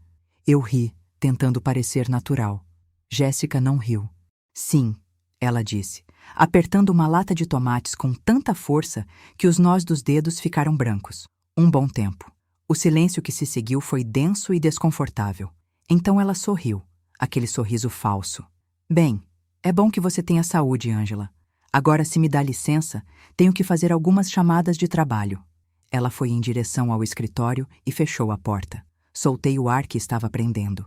Eu ri, tentando parecer natural. Jéssica não riu. Sim, ela disse, apertando uma lata de tomates com tanta força que os nós dos dedos ficaram brancos. Um bom tempo. O silêncio que se seguiu foi denso e desconfortável. Então ela sorriu, aquele sorriso falso. Bem, é bom que você tenha saúde, Ângela. Agora, se me dá licença, tenho que fazer algumas chamadas de trabalho. Ela foi em direção ao escritório e fechou a porta. Soltei o ar que estava prendendo.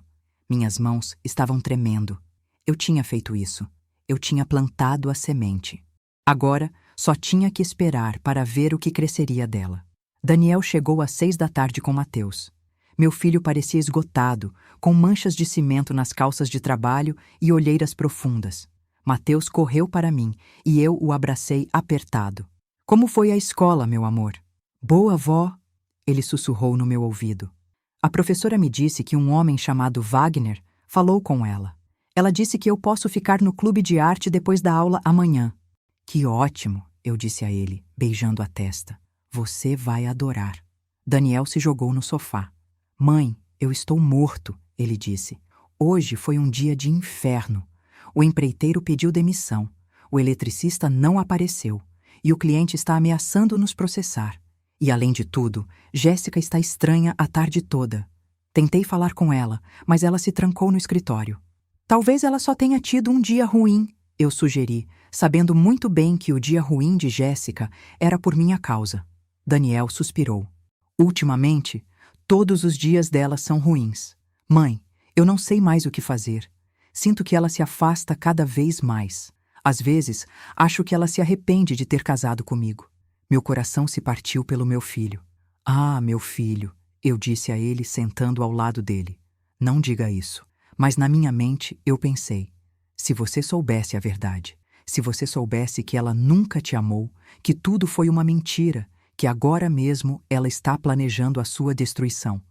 Minhas mãos estavam tremendo. Eu tinha feito isso. Eu tinha plantado a semente. Agora, só tinha que esperar para ver o que cresceria dela. Daniel chegou às 6 da tarde com Mateus. Meu filho parecia esgotado, com manchas de cimento nas calças de trabalho e olheiras profundas. Mateus correu para mim e eu o abracei apertado. Como foi a escola, meu amor? Boa, vó, ele sussurrou no meu ouvido. A professora me disse que um homem chamado Wagner falou com ela. Ela disse que eu posso ficar no clube de arte depois da aula amanhã. Que ótimo, eu disse a ele, beijando a testa. Você vai adorar. Daniel se jogou no sofá. Mãe, eu estou morto, ele disse. Hoje foi um dia de inferno. O empreiteiro pediu demissão. O eletricista não apareceu. E o cliente está ameaçando nos processar. E, além de tudo, Jéssica está estranha a tarde toda. Tentei falar com ela, mas ela se trancou no escritório. Talvez ela só tenha tido um dia ruim, eu sugeri, sabendo muito bem que o dia ruim de Jéssica era por minha causa. Daniel suspirou. Ultimamente, todos os dias dela são ruins. Mãe, eu não sei mais o que fazer. Sinto que ela se afasta cada vez mais. Às vezes, acho que ela se arrepende de ter casado comigo. Meu coração se partiu pelo meu filho. Ah, meu filho, eu disse a ele sentando ao lado dele. Não diga isso. Mas na minha mente eu pensei, se você soubesse a verdade, se você soubesse que ela nunca te amou, que tudo foi uma mentira, que agora mesmo ela está planejando a sua destruição.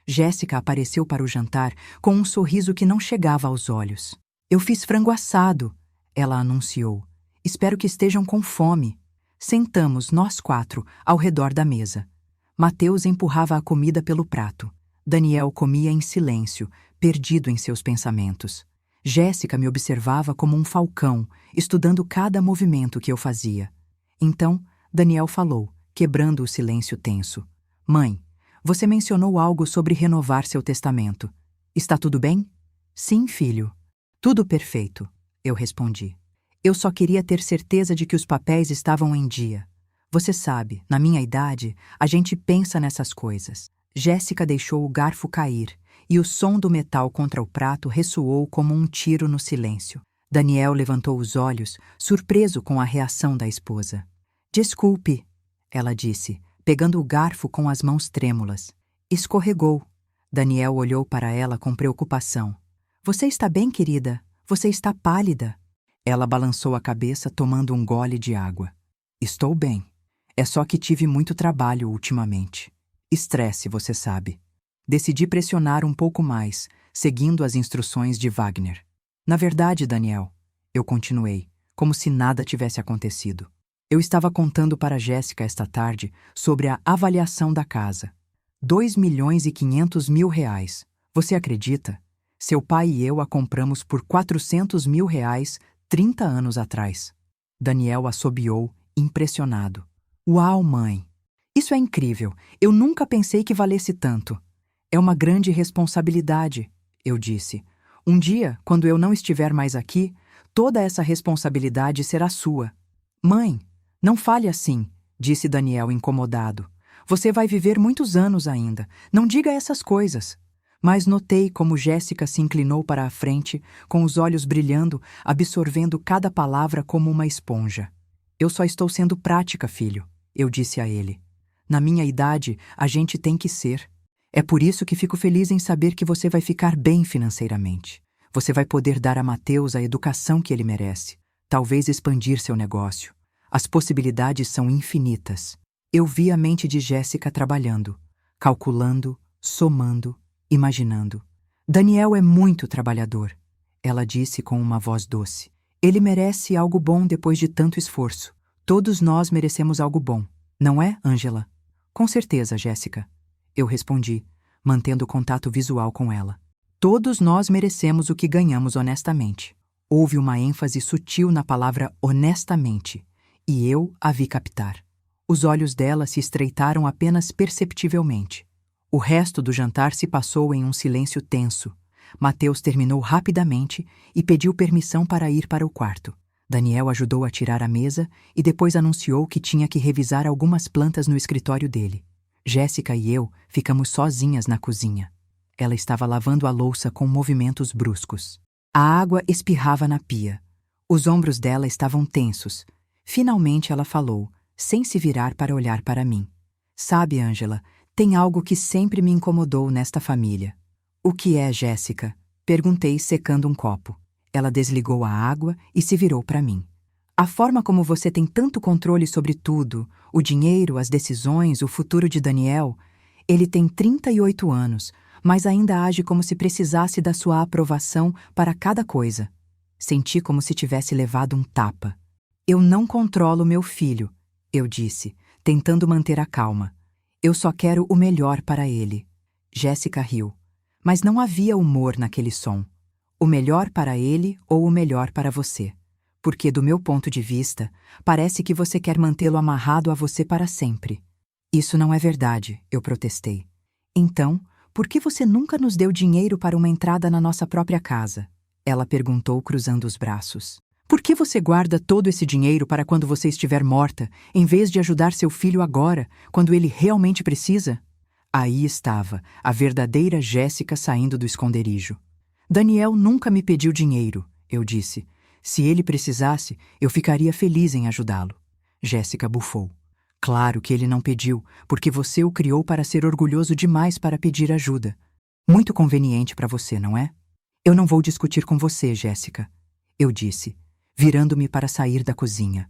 Jéssica apareceu para o jantar com um sorriso que não chegava aos olhos. Eu fiz frango assado, ela anunciou. Espero que estejam com fome. Sentamos nós 4 ao redor da mesa. Mateus empurrava a comida pelo prato. Daniel comia em silêncio, perdido em seus pensamentos. Jéssica me observava como um falcão, estudando cada movimento que eu fazia. Então, Daniel falou, quebrando o silêncio tenso. Mãe, você mencionou algo sobre renovar seu testamento. Está tudo bem? Sim, filho. Tudo perfeito, eu respondi. Eu só queria ter certeza de que os papéis estavam em dia. Você sabe, na minha idade, a gente pensa nessas coisas. Jéssica deixou o garfo cair, e o som do metal contra o prato ressoou como um tiro no silêncio. Daniel levantou os olhos, surpreso com a reação da esposa. Desculpe, ela disse, pegando o garfo com as mãos trêmulas. Escorregou. Daniel olhou para ela com preocupação. Você está bem, querida? Você está pálida. Ela balançou a cabeça tomando um gole de água. Estou bem. É só que tive muito trabalho ultimamente. Estresse, você sabe. Decidi pressionar um pouco mais, seguindo as instruções de Wagner. Na verdade, Daniel, eu continuei, como se nada tivesse acontecido. Eu estava contando para Jéssica esta tarde sobre a avaliação da casa. 2.500.000 reais. Você acredita? Seu pai e eu a compramos por 400 mil reais 30 anos atrás. Daniel assobiou, impressionado. Uau, mãe! Isso é incrível. Eu nunca pensei que valesse tanto. É uma grande responsabilidade, eu disse. Um dia, quando eu não estiver mais aqui, toda essa responsabilidade será sua. Mãe, não fale assim, disse Daniel incomodado. Você vai viver muitos anos ainda. Não diga essas coisas. Mas notei como Jéssica se inclinou para a frente, com os olhos brilhando, absorvendo cada palavra como uma esponja. Eu só estou sendo prática, filho, eu disse a ele. Na minha idade, a gente tem que ser. É por isso que fico feliz em saber que você vai ficar bem financeiramente. Você vai poder dar a Mateus a educação que ele merece. Talvez expandir seu negócio. As possibilidades são infinitas. Eu vi a mente de Jéssica trabalhando, calculando, somando, imaginando. Daniel é muito trabalhador, ela disse com uma voz doce. Ele merece algo bom depois de tanto esforço. Todos nós merecemos algo bom, não é, Ângela? Com certeza, Jéssica. Eu respondi, mantendo contato visual com ela. Todos nós merecemos o que ganhamos honestamente. Houve uma ênfase sutil na palavra honestamente, e eu a vi captar. Os olhos dela se estreitaram apenas perceptivelmente. O resto do jantar se passou em um silêncio tenso. Mateus terminou rapidamente e pediu permissão para ir para o quarto. Daniel ajudou a tirar a mesa e depois anunciou que tinha que revisar algumas plantas no escritório dele. Jéssica e eu ficamos sozinhas na cozinha. Ela estava lavando a louça com movimentos bruscos. A água espirrava na pia. Os ombros dela estavam tensos. Finalmente ela falou, sem se virar para olhar para mim. Sabe, Ângela, tem algo que sempre me incomodou nesta família. O que é, Jéssica? Perguntei, secando um copo. Ela desligou a água e se virou para mim. A forma como você tem tanto controle sobre tudo, o dinheiro, as decisões, o futuro de Daniel. Ele tem 38 anos, mas ainda age como se precisasse da sua aprovação para cada coisa. Senti como se tivesse levado um tapa. Eu não controlo meu filho, eu disse, tentando manter a calma. Eu só quero o melhor para ele. Jéssica riu. Mas não havia humor naquele som. O melhor para ele ou o melhor para você. Porque, do meu ponto de vista, parece que você quer mantê-lo amarrado a você para sempre. Isso não é verdade, eu protestei. Então, por que você nunca nos deu dinheiro para uma entrada na nossa própria casa? Ela perguntou, cruzando os braços. Por que você guarda todo esse dinheiro para quando você estiver morta, em vez de ajudar seu filho agora, quando ele realmente precisa? Aí estava, a verdadeira Jéssica saindo do esconderijo. Daniel nunca me pediu dinheiro, eu disse. Se ele precisasse, eu ficaria feliz em ajudá-lo. Jéssica bufou. Claro que ele não pediu, porque você o criou para ser orgulhoso demais para pedir ajuda. Muito conveniente para você, não é? Eu não vou discutir com você, Jéssica, eu disse, virando-me para sair da cozinha.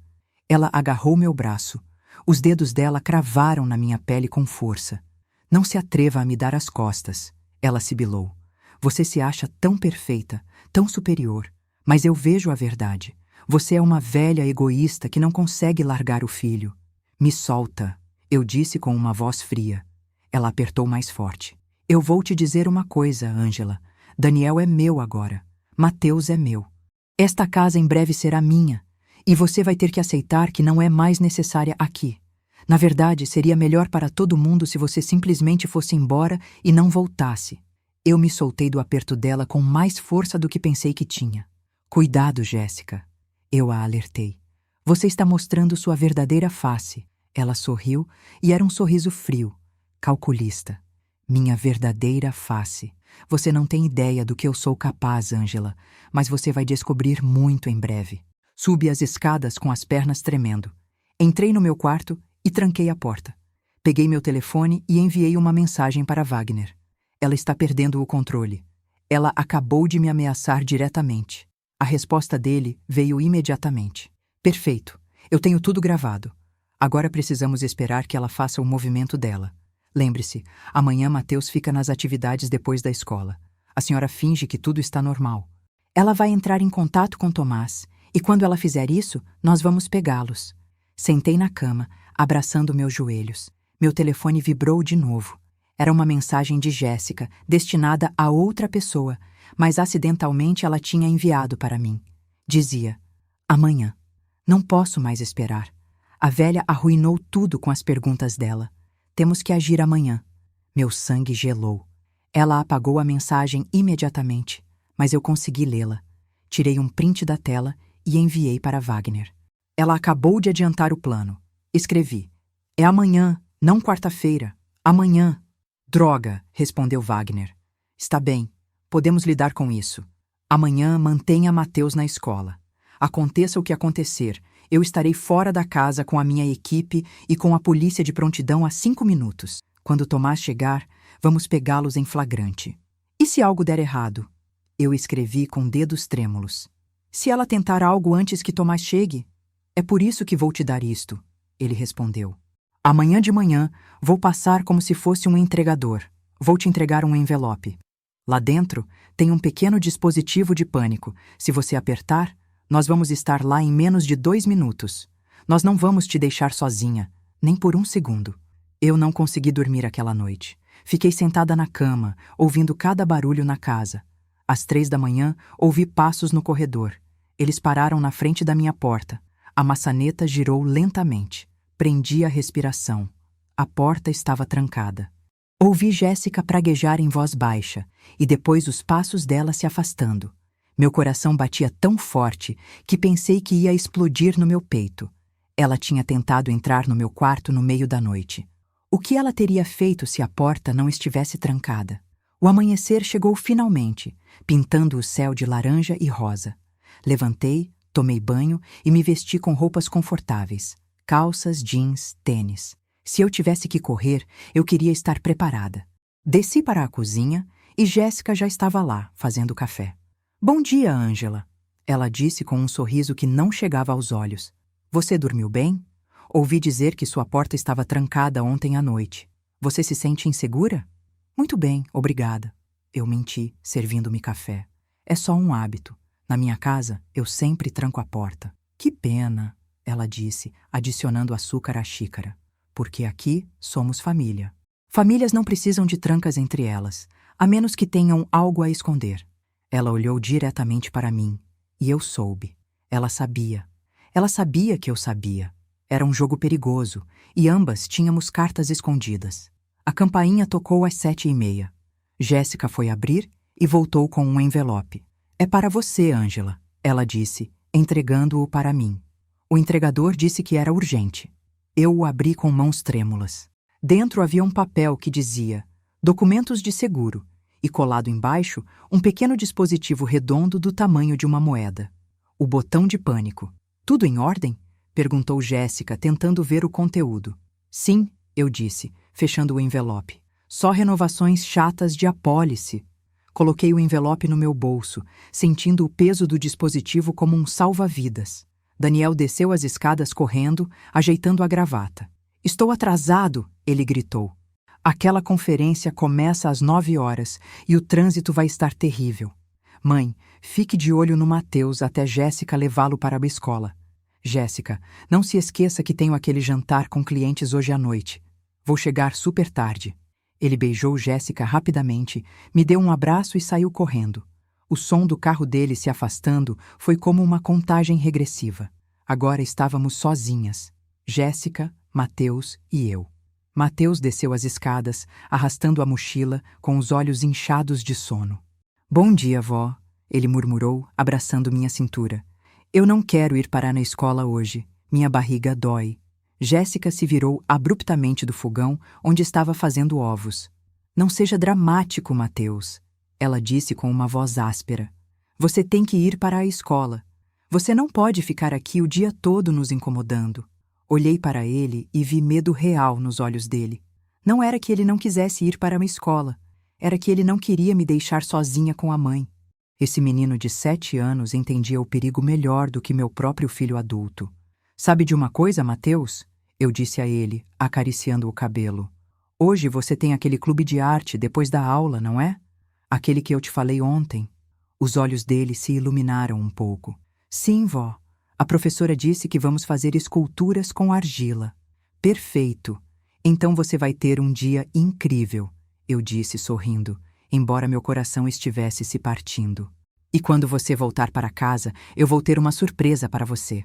Ela agarrou meu braço. Os dedos dela cravaram na minha pele com força. Não se atreva a me dar as costas, ela sibilou. Você se acha tão perfeita, tão superior, mas eu vejo a verdade. Você é uma velha egoísta que não consegue largar o filho. Me solta, eu disse com uma voz fria. Ela apertou mais forte. Eu vou te dizer uma coisa, Ângela. Daniel é meu agora. Mateus é meu. Esta casa em breve será minha, e você vai ter que aceitar que não é mais necessária aqui. Na verdade, seria melhor para todo mundo se você simplesmente fosse embora e não voltasse. Eu me soltei do aperto dela com mais força do que pensei que tinha. Cuidado, Jéssica. Eu a alertei. Você está mostrando sua verdadeira face. Ela sorriu e era um sorriso frio, calculista. Minha verdadeira face. Você não tem ideia do que eu sou capaz, Ângela, mas você vai descobrir muito em breve. Subi as escadas com as pernas tremendo. Entrei no meu quarto e tranquei a porta. Peguei meu telefone e enviei uma mensagem para Wagner. Ela está perdendo o controle. Ela acabou de me ameaçar diretamente. A resposta dele veio imediatamente. Perfeito. Eu tenho tudo gravado. Agora precisamos esperar que ela faça o movimento dela. Lembre-se, amanhã Mateus fica nas atividades depois da escola. A senhora finge que tudo está normal. Ela vai entrar em contato com Tomás, e quando ela fizer isso, nós vamos pegá-los. Sentei na cama, abraçando meus joelhos. Meu telefone vibrou de novo. Era uma mensagem de Jéssica, destinada a outra pessoa, mas acidentalmente ela tinha enviado para mim. Dizia: amanhã. Não posso mais esperar. A velha arruinou tudo com as perguntas dela. Temos que agir amanhã. Meu sangue gelou. Ela apagou a mensagem imediatamente, mas eu consegui lê-la. Tirei um print da tela e enviei para Wagner. Ela acabou de adiantar o plano. Escrevi: é amanhã, não quarta-feira. Amanhã. Droga, respondeu Wagner. Está bem, podemos lidar com isso. Amanhã mantenha Mateus na escola. Aconteça o que acontecer, eu estarei fora da casa com a minha equipe e com a polícia de prontidão há 5 minutos. Quando Tomás chegar, vamos pegá-los em flagrante. E se algo der errado? Eu escrevi com dedos trêmulos. Se ela tentar algo antes que Tomás chegue? É por isso que vou te dar isto, ele respondeu. Amanhã de manhã, vou passar como se fosse um entregador. Vou te entregar um envelope. Lá dentro, tem um pequeno dispositivo de pânico. Se você apertar, nós vamos estar lá em menos de 2 minutos. Nós não vamos te deixar sozinha, nem por um segundo. Eu não consegui dormir aquela noite. Fiquei sentada na cama, ouvindo cada barulho na casa. Às 3 da manhã, ouvi passos no corredor. Eles pararam na frente da minha porta. A maçaneta girou lentamente. Prendi a respiração. A porta estava trancada. Ouvi Jéssica praguejar em voz baixa, e depois os passos dela se afastando. Meu coração batia tão forte que pensei que ia explodir no meu peito. Ela tinha tentado entrar no meu quarto no meio da noite. O que ela teria feito se a porta não estivesse trancada? O amanhecer chegou finalmente, pintando o céu de laranja e rosa. Levantei, tomei banho e me vesti com roupas confortáveis. Calças, jeans, tênis. Se eu tivesse que correr, eu queria estar preparada. Desci para a cozinha e Jéssica já estava lá, fazendo café. Bom dia, Ângela, ela disse com um sorriso que não chegava aos olhos. Você dormiu bem? Ouvi dizer que sua porta estava trancada ontem à noite. Você se sente insegura? Muito bem, obrigada. Eu menti, servindo-me café. É só um hábito. Na minha casa, eu sempre tranco a porta. Que pena, ela disse, adicionando açúcar à xícara. Porque aqui somos família. Famílias não precisam de trancas entre elas, a menos que tenham algo a esconder. Ela olhou diretamente para mim, e eu soube. Ela sabia. Ela sabia que eu sabia. Era um jogo perigoso, e ambas tínhamos cartas escondidas. A campainha tocou às 7h30. Jéssica foi abrir e voltou com um envelope. É para você, Ângela, ela disse, entregando-o para mim. O entregador disse que era urgente. Eu o abri com mãos trêmulas. Dentro havia um papel que dizia documentos de seguro e, colado embaixo, um pequeno dispositivo redondo do tamanho de uma moeda. O botão de pânico. Tudo em ordem? Perguntou Jéssica, tentando ver o conteúdo. Sim, eu disse, fechando o envelope. Só renovações chatas de apólice. Coloquei o envelope no meu bolso, sentindo o peso do dispositivo como um salva-vidas. Daniel desceu as escadas correndo, ajeitando a gravata. Estou atrasado, ele gritou. Aquela conferência começa às 9h e o trânsito vai estar terrível. Mãe, fique de olho no Mateus até Jéssica levá-lo para a escola. Jéssica, não se esqueça que tenho aquele jantar com clientes hoje à noite. Vou chegar super tarde. Ele beijou Jéssica rapidamente, me deu um abraço e saiu correndo. O som do carro dele se afastando foi como uma contagem regressiva. Agora estávamos sozinhas. Jéssica, Mateus e eu. Mateus desceu as escadas, arrastando a mochila, com os olhos inchados de sono. Bom dia, vó, ele murmurou, abraçando minha cintura. Eu não quero ir parar na escola hoje. Minha barriga dói. Jéssica se virou abruptamente do fogão, onde estava fazendo ovos. Não seja dramático, Mateus, ela disse com uma voz áspera. Você tem que ir para a escola. Você não pode ficar aqui o dia todo nos incomodando. Olhei para ele e vi medo real nos olhos dele. Não era que ele não quisesse ir para uma escola. Era que ele não queria me deixar sozinha com a mãe. Esse menino de 7 anos entendia o perigo melhor do que meu próprio filho adulto. Sabe de uma coisa, Mateus? eu disse a ele, acariciando o cabelo. Hoje você tem aquele clube de arte depois da aula, não é? Aquele que eu te falei ontem. Os olhos dele se iluminaram um pouco. Sim, vó. A professora disse que vamos fazer esculturas com argila. Perfeito. Então você vai ter um dia incrível, eu disse sorrindo, embora meu coração estivesse se partindo. E quando você voltar para casa, eu vou ter uma surpresa para você.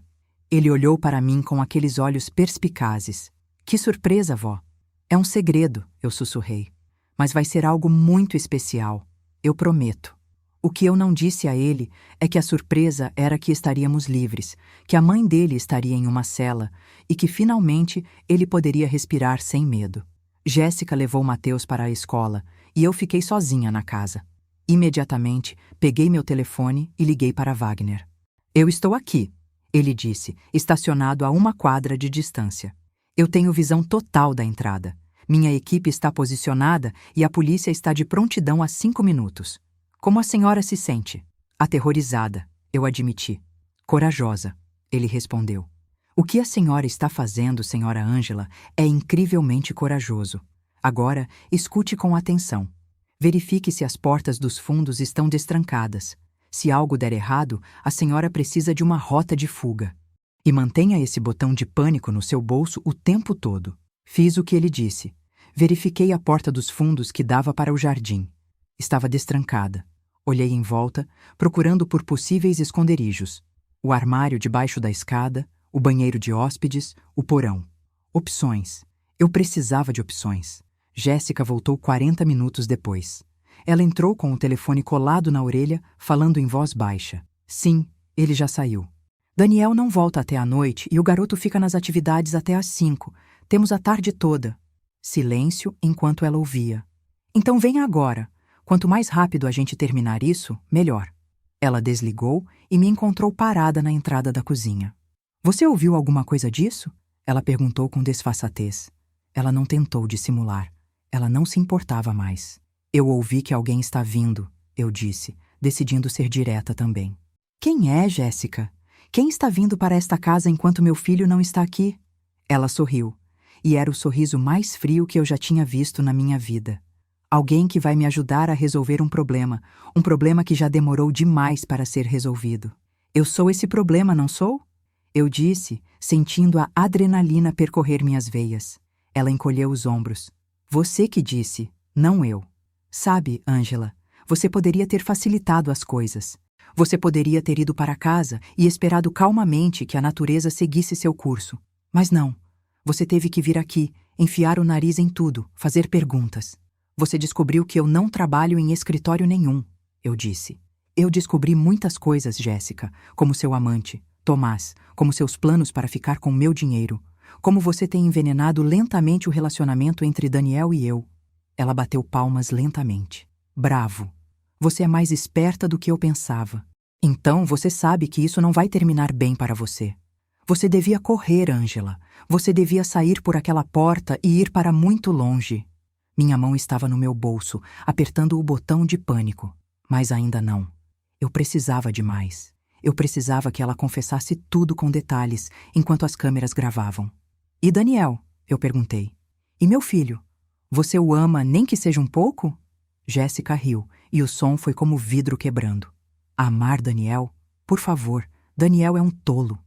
Ele olhou para mim com aqueles olhos perspicazes. Que surpresa, vó? É um segredo, eu sussurrei. Mas vai ser algo muito especial. Eu prometo. O que eu não disse a ele é que a surpresa era que estaríamos livres, que a mãe dele estaria em uma cela e que finalmente ele poderia respirar sem medo. Jéssica levou Mateus para a escola e eu fiquei sozinha na casa. Imediatamente, peguei meu telefone e liguei para Wagner. Eu estou aqui, ele disse, estacionado a 1 quadra de distância. Eu tenho visão total da entrada. Minha equipe está posicionada e a polícia está de prontidão há 5 minutos. Como a senhora se sente? Aterrorizada, eu admiti. Corajosa, ele respondeu. O que a senhora está fazendo, senhora Ângela, é incrivelmente corajoso. Agora, escute com atenção. Verifique se as portas dos fundos estão destrancadas. Se algo der errado, a senhora precisa de uma rota de fuga. E mantenha esse botão de pânico no seu bolso o tempo todo. Fiz o que ele disse. Verifiquei a porta dos fundos que dava para o jardim. Estava destrancada. Olhei em volta, procurando por possíveis esconderijos. O armário debaixo da escada, o banheiro de hóspedes, o porão. Opções. Eu precisava de opções. Jéssica voltou 40 minutos depois. Ela entrou com o telefone colado na orelha, falando em voz baixa. Sim, ele já saiu. Daniel não volta até a noite e o garoto fica nas atividades até às 5. Temos a tarde toda. Silêncio enquanto ela ouvia. Então venha agora. Quanto mais rápido a gente terminar isso, melhor. Ela desligou e me encontrou parada na entrada da cozinha. Você ouviu alguma coisa disso? Ela perguntou com desfaçatez. Ela não tentou dissimular. Ela não se importava mais. Eu ouvi que alguém está vindo, eu disse, decidindo ser direta também. Quem é, Jéssica? Quem está vindo para esta casa enquanto meu filho não está aqui? Ela sorriu, e era o sorriso mais frio que eu já tinha visto na minha vida. Alguém que vai me ajudar a resolver um problema que já demorou demais para ser resolvido. Eu sou esse problema, não sou? Eu disse, sentindo a adrenalina percorrer minhas veias. Ela encolheu os ombros. Você que disse, não eu. Sabe, Ângela, você poderia ter facilitado as coisas. Você poderia ter ido para casa e esperado calmamente que a natureza seguisse seu curso. Mas não. Você teve que vir aqui, enfiar o nariz em tudo, fazer perguntas. Você descobriu que eu não trabalho em escritório nenhum, eu disse. Eu descobri muitas coisas, Jéssica, como seu amante, Tomás, como seus planos para ficar com meu dinheiro, como você tem envenenado lentamente o relacionamento entre Daniel e eu. Ela bateu palmas lentamente. Bravo. Você é mais esperta do que eu pensava. Então você sabe que isso não vai terminar bem para você. Você devia correr, Ângela. Você devia sair por aquela porta e ir para muito longe. Minha mão estava no meu bolso, apertando o botão de pânico. Mas ainda não. Eu precisava de mais. Eu precisava que ela confessasse tudo com detalhes, enquanto as câmeras gravavam. E Daniel? Eu perguntei. E meu filho? Você o ama nem que seja um pouco? Jéssica riu, e o som foi como vidro quebrando. Amar Daniel? Por favor, Daniel é um tolo.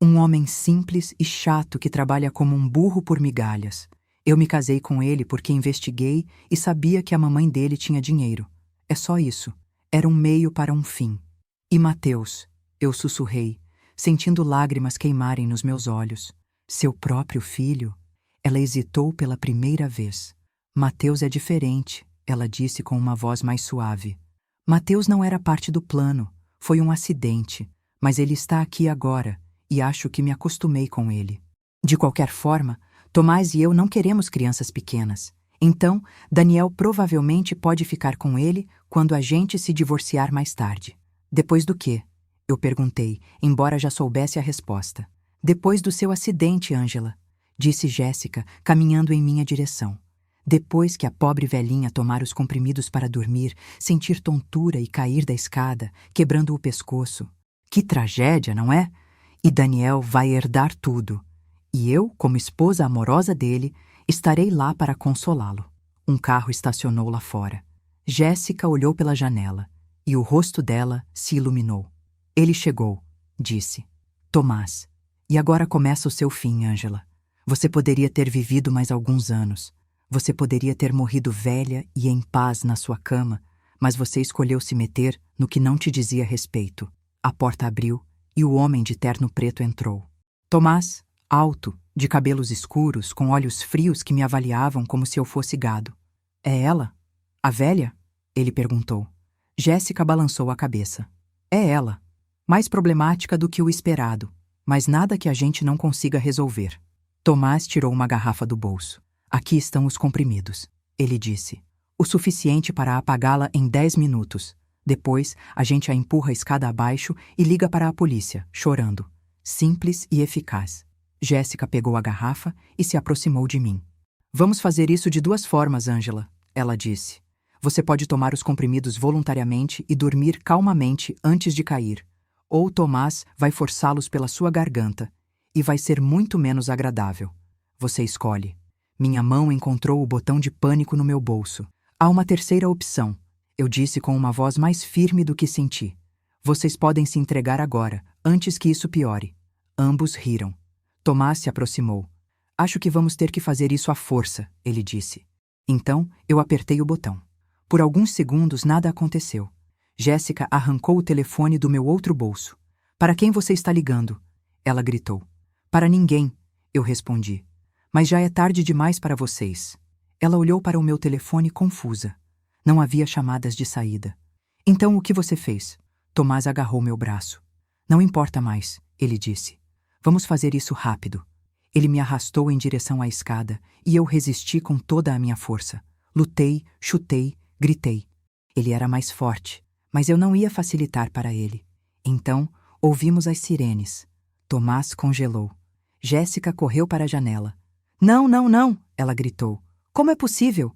Um homem simples e chato que trabalha como um burro por migalhas. Eu me casei com ele porque investiguei e sabia que a mamãe dele tinha dinheiro. É só isso. Era um meio para um fim. E Mateus, eu sussurrei, sentindo lágrimas queimarem nos meus olhos. Seu próprio filho? Ela hesitou pela primeira vez. Mateus é diferente, ela disse com uma voz mais suave. Mateus não era parte do plano. Foi um acidente. Mas ele está aqui agora e acho que me acostumei com ele. De qualquer forma, Tomás e eu não queremos crianças pequenas. Então, Daniel provavelmente pode ficar com ele quando a gente se divorciar mais tarde. Depois do quê? Eu perguntei, embora já soubesse a resposta. Depois do seu acidente, Ângela, disse Jéssica, caminhando em minha direção. Depois que a pobre velhinha tomar os comprimidos para dormir, sentir tontura e cair da escada, quebrando o pescoço. Que tragédia, não é? E Daniel vai herdar tudo. E eu, como esposa amorosa dele, estarei lá para consolá-lo. Um carro estacionou lá fora. Jéssica olhou pela janela e o rosto dela se iluminou. Ele chegou, disse. Tomás, e agora começa o seu fim, Ângela. Você poderia ter vivido mais alguns anos. Você poderia ter morrido velha e em paz na sua cama, mas você escolheu se meter no que não te dizia respeito. A porta abriu e o homem de terno preto entrou. Tomás, alto, de cabelos escuros, com olhos frios que me avaliavam como se eu fosse gado. É ela? A velha? Ele perguntou. Jéssica balançou a cabeça. É ela. Mais problemática do que o esperado, mas nada que a gente não consiga resolver. Tomás tirou uma garrafa do bolso. Aqui estão os comprimidos, ele disse. O suficiente para apagá-la em 10 minutos. Depois, a gente a empurra a escada abaixo e liga para a polícia, chorando. Simples e eficaz. Jéssica pegou a garrafa e se aproximou de mim. Vamos fazer isso de 2 formas, Ângela, ela disse. Você pode tomar os comprimidos voluntariamente e dormir calmamente antes de cair. Ou Tomás vai forçá-los pela sua garganta, e vai ser muito menos agradável. Você escolhe. Minha mão encontrou o botão de pânico no meu bolso. Há uma terceira opção, eu disse com uma voz mais firme do que senti. Vocês podem se entregar agora, antes que isso piore. Ambos riram. Tomás se aproximou. Acho que vamos ter que fazer isso à força, ele disse. Então, eu apertei o botão. Por alguns segundos nada aconteceu. Jéssica arrancou o telefone do meu outro bolso. Para quem você está ligando? Ela gritou. Para ninguém, eu respondi. Mas já é tarde demais para vocês. Ela olhou para o meu telefone confusa. Não havia chamadas de saída. Então o que você fez? Tomás agarrou meu braço. Não importa mais, ele disse. Vamos fazer isso rápido. Ele me arrastou em direção à escada e eu resisti com toda a minha força. Lutei, chutei, gritei. Ele era mais forte, mas eu não ia facilitar para ele. Então, ouvimos as sirenes. Tomás congelou. Jéssica correu para a janela. Não, não, não, ela gritou. Como é possível?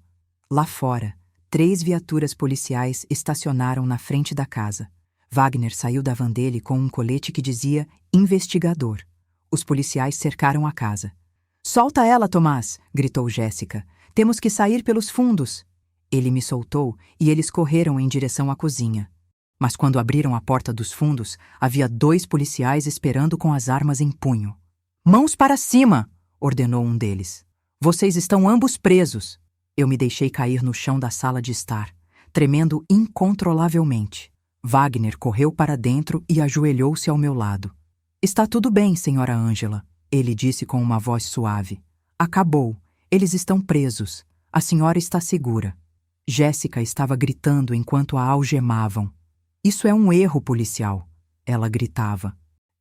Lá fora, 3 viaturas policiais estacionaram na frente da casa. Wagner saiu da van dele com um colete que dizia investigador. Os policiais cercaram a casa. Solta ela, Tomás, gritou Jéssica. Temos que sair pelos fundos. Ele me soltou e eles correram em direção à cozinha. Mas quando abriram a porta dos fundos, havia 2 policiais esperando com as armas em punho. Mãos para cima, ordenou um deles. Vocês estão ambos presos. Eu me deixei cair no chão da sala de estar, tremendo incontrolavelmente. Wagner correu para dentro e ajoelhou-se ao meu lado. Está tudo bem, senhora Ângela, ele disse com uma voz suave. Acabou. Eles estão presos. A senhora está segura. Jéssica estava gritando enquanto a algemavam. Isso é um erro policial, ela gritava.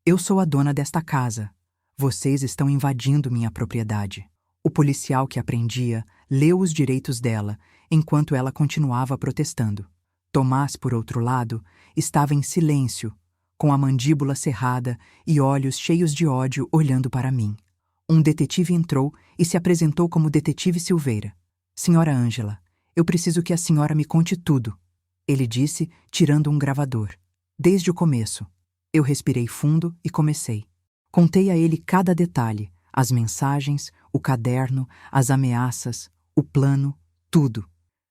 Eu sou a dona desta casa. Vocês estão invadindo minha propriedade. O policial que a prendia leu os direitos dela, enquanto ela continuava protestando. Tomás, por outro lado, estava em silêncio, com a mandíbula cerrada e olhos cheios de ódio olhando para mim. Um detetive entrou e se apresentou como Detetive Silveira. Senhora Ângela, eu preciso que a senhora me conte tudo, ele disse, tirando um gravador. Desde o começo. Eu respirei fundo e comecei. Contei a ele cada detalhe, as mensagens, o caderno, as ameaças, o plano, tudo.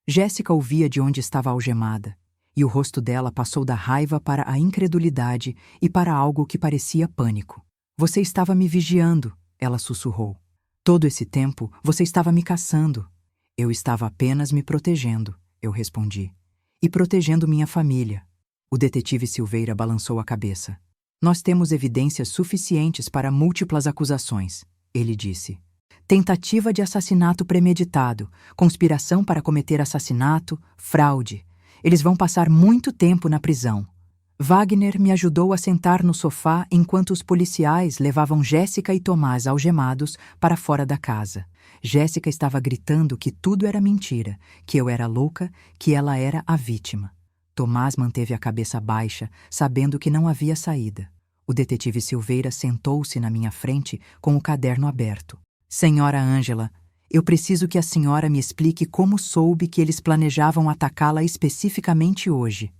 Jéssica ouvia de onde estava algemada, e o rosto dela passou da raiva para a incredulidade e para algo que parecia pânico. Você estava me vigiando, ela sussurrou. Todo esse tempo você estava me caçando. Eu estava apenas me protegendo, eu respondi. E protegendo minha família. O detetive Silveira balançou a cabeça. Nós temos evidências suficientes para múltiplas acusações, ele disse. Tentativa de assassinato premeditado, conspiração para cometer assassinato, fraude. Eles vão passar muito tempo na prisão. Wagner me ajudou a sentar no sofá enquanto os policiais levavam Jéssica e Tomás algemados para fora da casa. Jéssica estava gritando que tudo era mentira, que eu era louca, que ela era a vítima. Tomás manteve a cabeça baixa, sabendo que não havia saída. O detetive Silveira sentou-se na minha frente com o caderno aberto. Senhora Ângela, eu preciso que a senhora me explique como soube que eles planejavam atacá-la especificamente hoje.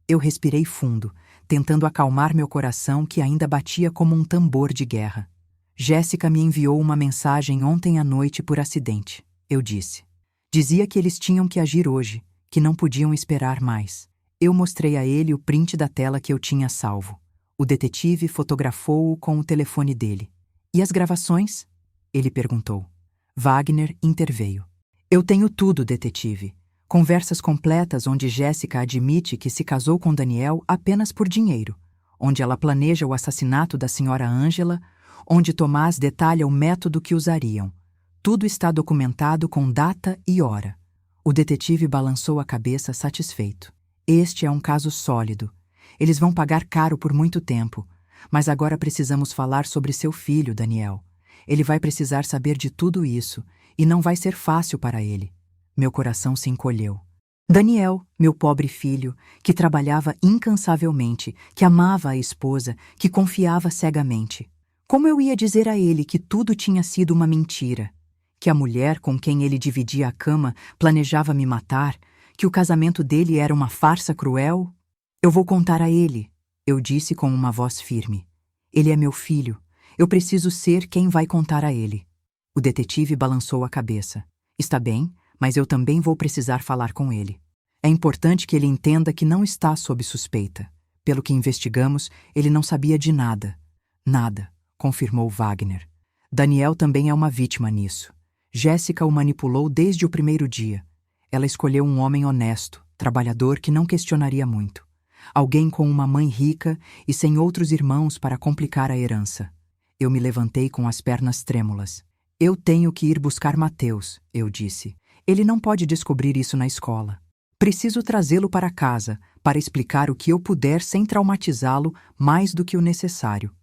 Eu respirei fundo, tentando acalmar meu coração que ainda batia como um tambor de guerra. Jéssica me enviou uma mensagem ontem à noite por acidente, eu disse. Dizia que eles tinham que agir hoje, que não podiam esperar mais. Eu mostrei a ele o print da tela que eu tinha salvo. O detetive fotografou-o com o telefone dele. E as gravações? Ele perguntou. Wagner interveio. Eu tenho tudo, detetive. Conversas completas onde Jéssica admite que se casou com Daniel apenas por dinheiro, onde ela planeja o assassinato da senhora Ângela, onde Tomás detalha o método que usariam. Tudo está documentado com data e hora. O detetive balançou a cabeça satisfeito. Este é um caso sólido. Eles vão pagar caro por muito tempo, mas agora precisamos falar sobre seu filho, Daniel. Ele vai precisar saber de tudo isso, e não vai ser fácil para ele. Meu coração se encolheu. Daniel, meu pobre filho, que trabalhava incansavelmente, que amava a esposa, que confiava cegamente. Como eu ia dizer a ele que tudo tinha sido uma mentira? Que a mulher com quem ele dividia a cama planejava me matar? Que o casamento dele era uma farsa cruel? Eu vou contar a ele, eu disse com uma voz firme. Ele é meu filho. Eu preciso ser quem vai contar a ele. O detetive balançou a cabeça. Está bem, mas eu também vou precisar falar com ele. É importante que ele entenda que não está sob suspeita. Pelo que investigamos, ele não sabia de nada. Nada, confirmou Wagner. Daniel também é uma vítima nisso. Jéssica o manipulou desde o primeiro dia. Ela escolheu um homem honesto, trabalhador que não questionaria muito. Alguém com uma mãe rica e sem outros irmãos para complicar a herança. Eu me levantei com as pernas trêmulas. Eu tenho que ir buscar Mateus, eu disse. Ele não pode descobrir isso na escola. Preciso trazê-lo para casa, para explicar o que eu puder sem traumatizá-lo mais do que o necessário.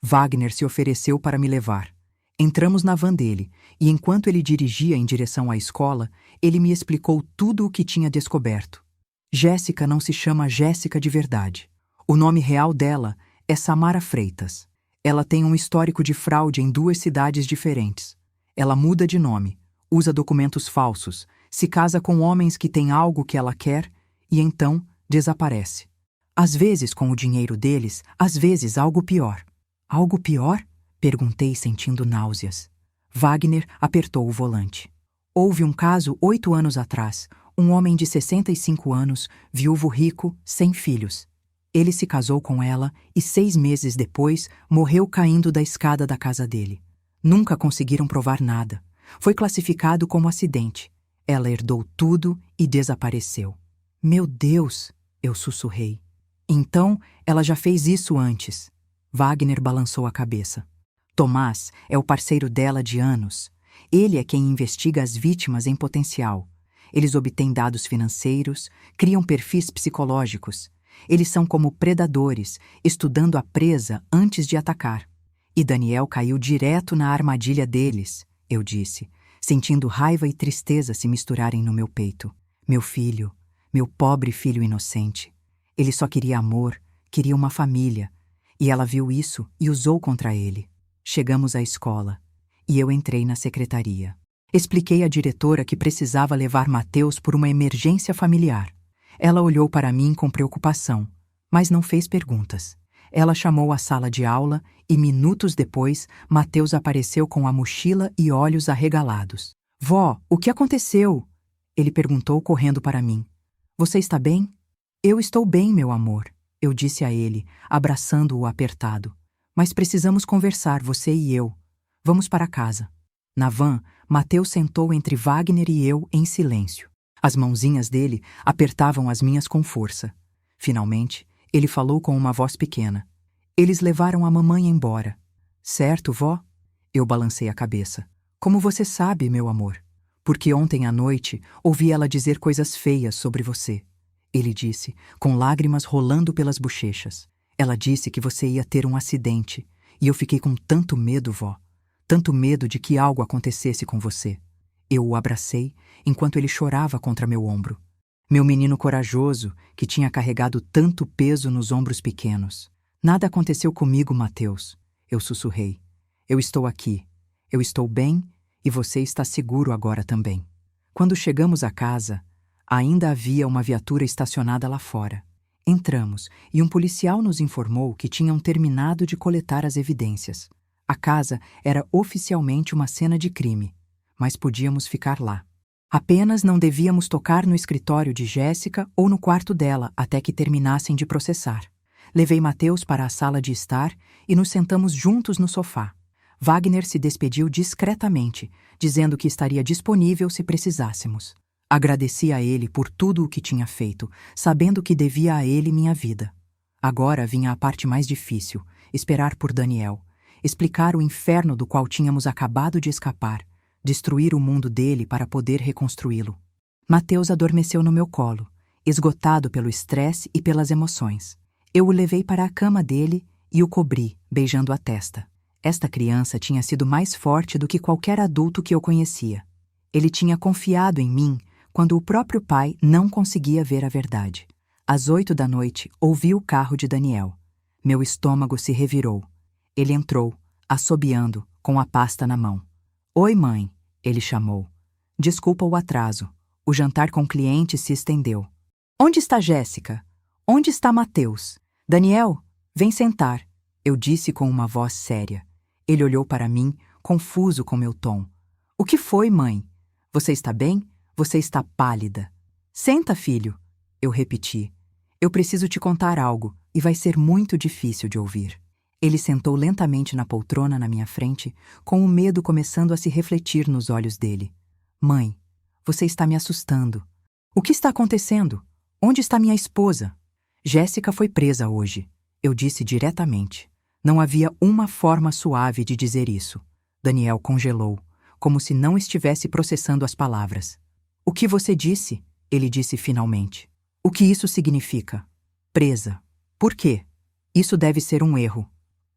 Wagner se ofereceu para me levar. Entramos na van dele, e enquanto ele dirigia em direção à escola, ele me explicou tudo o que tinha descoberto. Jéssica não se chama Jéssica de verdade. O nome real dela é Samara Freitas. Ela tem um histórico de fraude em 2 cidades diferentes. Ela muda de nome, usa documentos falsos, se casa com homens que têm algo que ela quer e então desaparece. Às vezes com o dinheiro deles, às vezes algo pior. Algo pior? Perguntei sentindo náuseas. Wagner apertou o volante. Houve um caso 8 anos atrás. Um homem de 65 anos, viúvo rico, sem filhos. Ele se casou com ela e 6 meses depois morreu caindo da escada da casa dele. Nunca conseguiram provar nada. Foi classificado como acidente. Ela herdou tudo e desapareceu. Meu Deus, eu sussurrei. Então, ela já fez isso antes. Wagner balançou a cabeça. Tomás é o parceiro dela de anos. Ele é quem investiga as vítimas em potencial. Eles obtêm dados financeiros, criam perfis psicológicos. Eles são como predadores, estudando a presa antes de atacar. E Daniel caiu direto na armadilha deles, eu disse, sentindo raiva e tristeza se misturarem no meu peito. Meu filho, meu pobre filho inocente. Ele só queria amor, queria uma família. E ela viu isso e usou contra ele. Chegamos à escola, e eu entrei na secretaria. Expliquei à diretora que precisava levar Mateus por uma emergência familiar. Ela olhou para mim com preocupação, mas não fez perguntas. Ela chamou a sala de aula e, minutos depois, Mateus apareceu com a mochila e olhos arregalados. Vó, o que aconteceu? Ele perguntou correndo para mim. Você está bem? Eu estou bem, meu amor, eu disse a ele, abraçando-o apertado. Mas precisamos conversar, você e eu. Vamos para casa. Na van, Mateus sentou entre Wagner e eu em silêncio. As mãozinhas dele apertavam as minhas com força. Finalmente, ele falou com uma voz pequena. Eles levaram a mamãe embora. Certo, vó? Eu balancei a cabeça. Como você sabe, meu amor? Porque ontem à noite ouvi ela dizer coisas feias sobre você. Ele disse, com lágrimas rolando pelas bochechas. Ela disse que você ia ter um acidente, e eu fiquei com tanto medo, vó. Tanto medo de que algo acontecesse com você. Eu o abracei enquanto ele chorava contra meu ombro. Meu menino corajoso, que tinha carregado tanto peso nos ombros pequenos. Nada aconteceu comigo, Mateus. Eu sussurrei. Eu estou aqui. Eu estou bem e você está seguro agora também. Quando chegamos à casa, ainda havia uma viatura estacionada lá fora. Entramos e um policial nos informou que tinham terminado de coletar as evidências. A casa era oficialmente uma cena de crime, mas podíamos ficar lá. Apenas não devíamos tocar no escritório de Jéssica ou no quarto dela até que terminassem de processar. Levei Mateus para a sala de estar e nos sentamos juntos no sofá. Wagner se despediu discretamente, dizendo que estaria disponível se precisássemos. Agradeci a ele por tudo o que tinha feito, sabendo que devia a ele minha vida. Agora vinha a parte mais difícil, esperar por Daniel, explicar o inferno do qual tínhamos acabado de escapar, destruir o mundo dele para poder reconstruí-lo. Mateus adormeceu no meu colo, esgotado pelo estresse e pelas emoções. Eu o levei para a cama dele e o cobri, beijando a testa. Esta criança tinha sido mais forte do que qualquer adulto que eu conhecia. Ele tinha confiado em mim quando o próprio pai não conseguia ver a verdade. Às 8 da noite, ouvi o carro de Daniel. Meu estômago se revirou. Ele entrou, assobiando, com a pasta na mão. "Oi, mãe", ele chamou. "Desculpa o atraso. O jantar com clientes se estendeu." "Onde está Jéssica? Onde está Mateus? Daniel, vem sentar", eu disse com uma voz séria. Ele olhou para mim, confuso com meu tom. "O que foi, mãe? Você está bem? Você está pálida." "Senta, filho", eu repeti. "Eu preciso te contar algo, e vai ser muito difícil de ouvir." Ele sentou lentamente na poltrona na minha frente, com o medo começando a se refletir nos olhos dele. "Mãe, você está me assustando. O que está acontecendo? Onde está minha esposa?" "Jéssica foi presa hoje", eu disse diretamente. Não havia uma forma suave de dizer isso. Daniel congelou, como se não estivesse processando as palavras. "O que você disse?", ele disse finalmente. "O que isso significa?" "Presa." "Por quê?" "Isso deve ser um erro."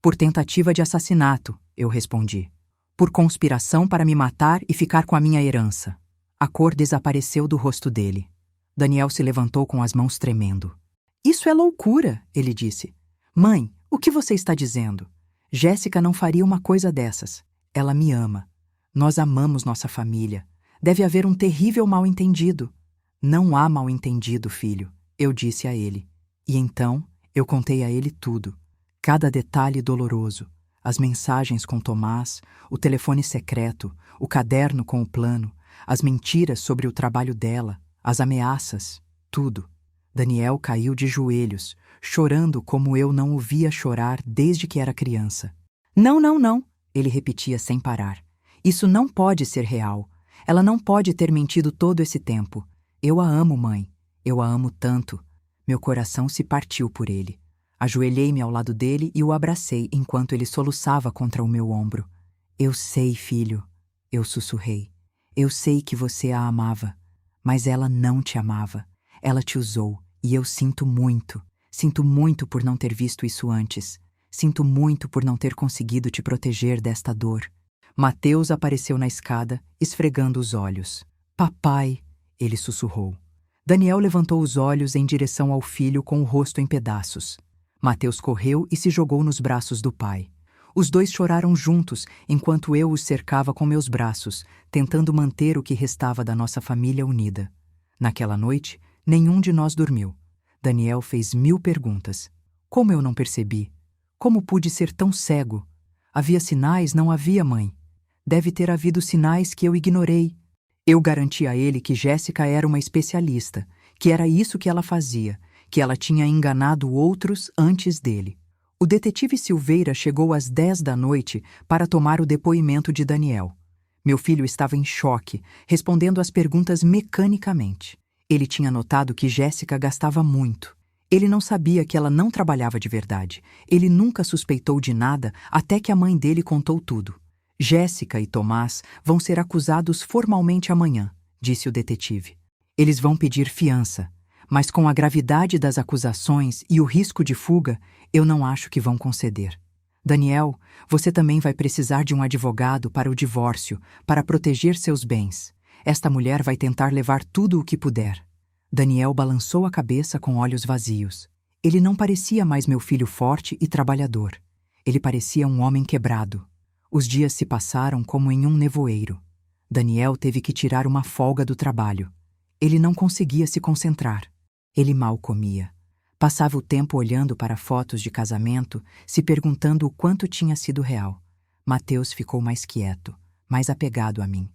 "Por tentativa de assassinato", eu respondi. "Por conspiração para me matar e ficar com a minha herança." A cor desapareceu do rosto dele. Daniel se levantou com as mãos tremendo. "Isso é loucura", ele disse. "Mãe, o que você está dizendo? Jéssica não faria uma coisa dessas. Ela me ama. Nós amamos nossa família. Deve haver um terrível mal-entendido." "Não há mal-entendido, filho", eu disse a ele. E então eu contei a ele tudo. Cada detalhe doloroso. As mensagens com Tomás, o telefone secreto, o caderno com o plano, as mentiras sobre o trabalho dela, as ameaças, tudo. Daniel caiu de joelhos, chorando como eu não o via chorar desde que era criança. "Não, não, não", ele repetia sem parar. "Isso não pode ser real. Ela não pode ter mentido todo esse tempo. Eu a amo, mãe. Eu a amo tanto." Meu coração se partiu por ele. Ajoelhei-me ao lado dele e o abracei enquanto ele soluçava contra o meu ombro. "Eu sei, filho", eu sussurrei. "Eu sei que você a amava. Mas ela não te amava. Ela te usou, e eu sinto muito. Sinto muito por não ter visto isso antes. Sinto muito por não ter conseguido te proteger desta dor." Mateus apareceu na escada, esfregando os olhos. "Papai", ele sussurrou. Daniel levantou os olhos em direção ao filho com o rosto em pedaços. Mateus correu e se jogou nos braços do pai. Os dois choraram juntos enquanto eu os cercava com meus braços, tentando manter o que restava da nossa família unida. Naquela noite, nenhum de nós dormiu. Daniel fez 1000 perguntas. Como eu não percebi? Como pude ser tão cego? Havia sinais, não havia, mãe? Deve ter havido sinais que eu ignorei. Eu garanti a ele que Jéssica era uma especialista, que era isso que ela fazia, que ela tinha enganado outros antes dele. O detetive Silveira chegou às 10 da noite para tomar o depoimento de Daniel. Meu filho estava em choque, respondendo às perguntas mecanicamente. Ele tinha notado que Jéssica gastava muito. Ele não sabia que ela não trabalhava de verdade. Ele nunca suspeitou de nada até que a mãe dele contou tudo. "Jéssica e Tomás vão ser acusados formalmente amanhã", disse o detetive. "Eles vão pedir fiança, mas com a gravidade das acusações e o risco de fuga, eu não acho que vão conceder. Daniel, você também vai precisar de um advogado para o divórcio, para proteger seus bens. Esta mulher vai tentar levar tudo o que puder." Daniel balançou a cabeça com olhos vazios. Ele não parecia mais meu filho forte e trabalhador. Ele parecia um homem quebrado. Os dias se passaram como em um nevoeiro. Daniel teve que tirar uma folga do trabalho. Ele não conseguia se concentrar. Ele mal comia. Passava o tempo olhando para fotos de casamento, se perguntando o quanto tinha sido real. Mateus ficou mais quieto, mais apegado a mim.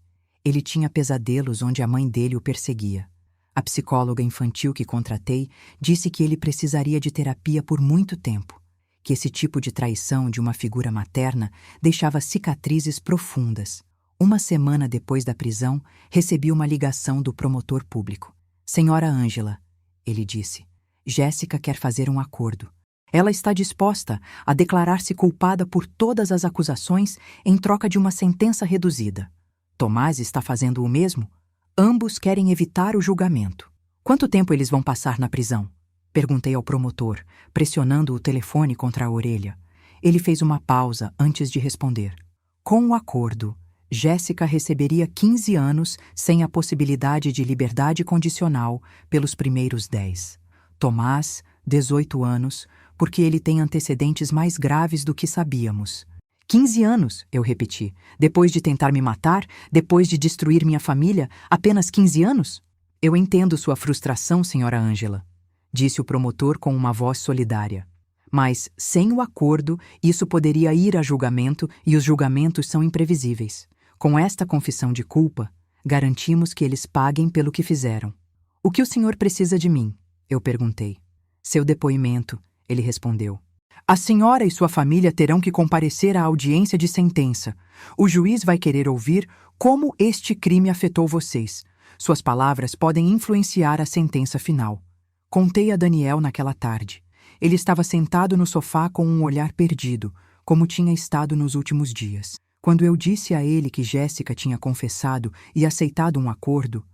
Ele tinha pesadelos onde a mãe dele o perseguia. A psicóloga infantil que contratei disse que ele precisaria de terapia por muito tempo, que esse tipo de traição de uma figura materna deixava cicatrizes profundas. Uma semana depois da prisão, recebi uma ligação do promotor público. Senhora Ângela, ele disse, Jéssica quer fazer um acordo. Ela está disposta a declarar-se culpada por todas as acusações em troca de uma sentença reduzida. Tomás está fazendo o mesmo? Ambos querem evitar o julgamento. Quanto tempo eles vão passar na prisão? Perguntei ao promotor, pressionando o telefone contra a orelha. Ele fez uma pausa antes de responder. Com o acordo, Jéssica receberia 15 anos sem a possibilidade de liberdade condicional pelos primeiros 10. Tomás, 18 anos, porque ele tem antecedentes mais graves do que sabíamos. 15 anos, eu repeti. Depois de tentar me matar, depois de destruir minha família, apenas 15 anos? Eu entendo sua frustração, senhora Ângela, disse o promotor com uma voz solidária. Mas, sem o acordo, isso poderia ir a julgamento e os julgamentos são imprevisíveis. Com esta confissão de culpa, garantimos que eles paguem pelo que fizeram. O que o senhor precisa de mim? Eu perguntei. Seu depoimento, ele respondeu. A senhora e sua família terão que comparecer à audiência de sentença. O juiz vai querer ouvir como este crime afetou vocês. Suas palavras podem influenciar a sentença final. Contei a Daniel naquela tarde. Ele estava sentado no sofá com um olhar perdido, como tinha estado nos últimos dias. Quando eu disse a ele que Jéssica tinha confessado e aceitado um acordo,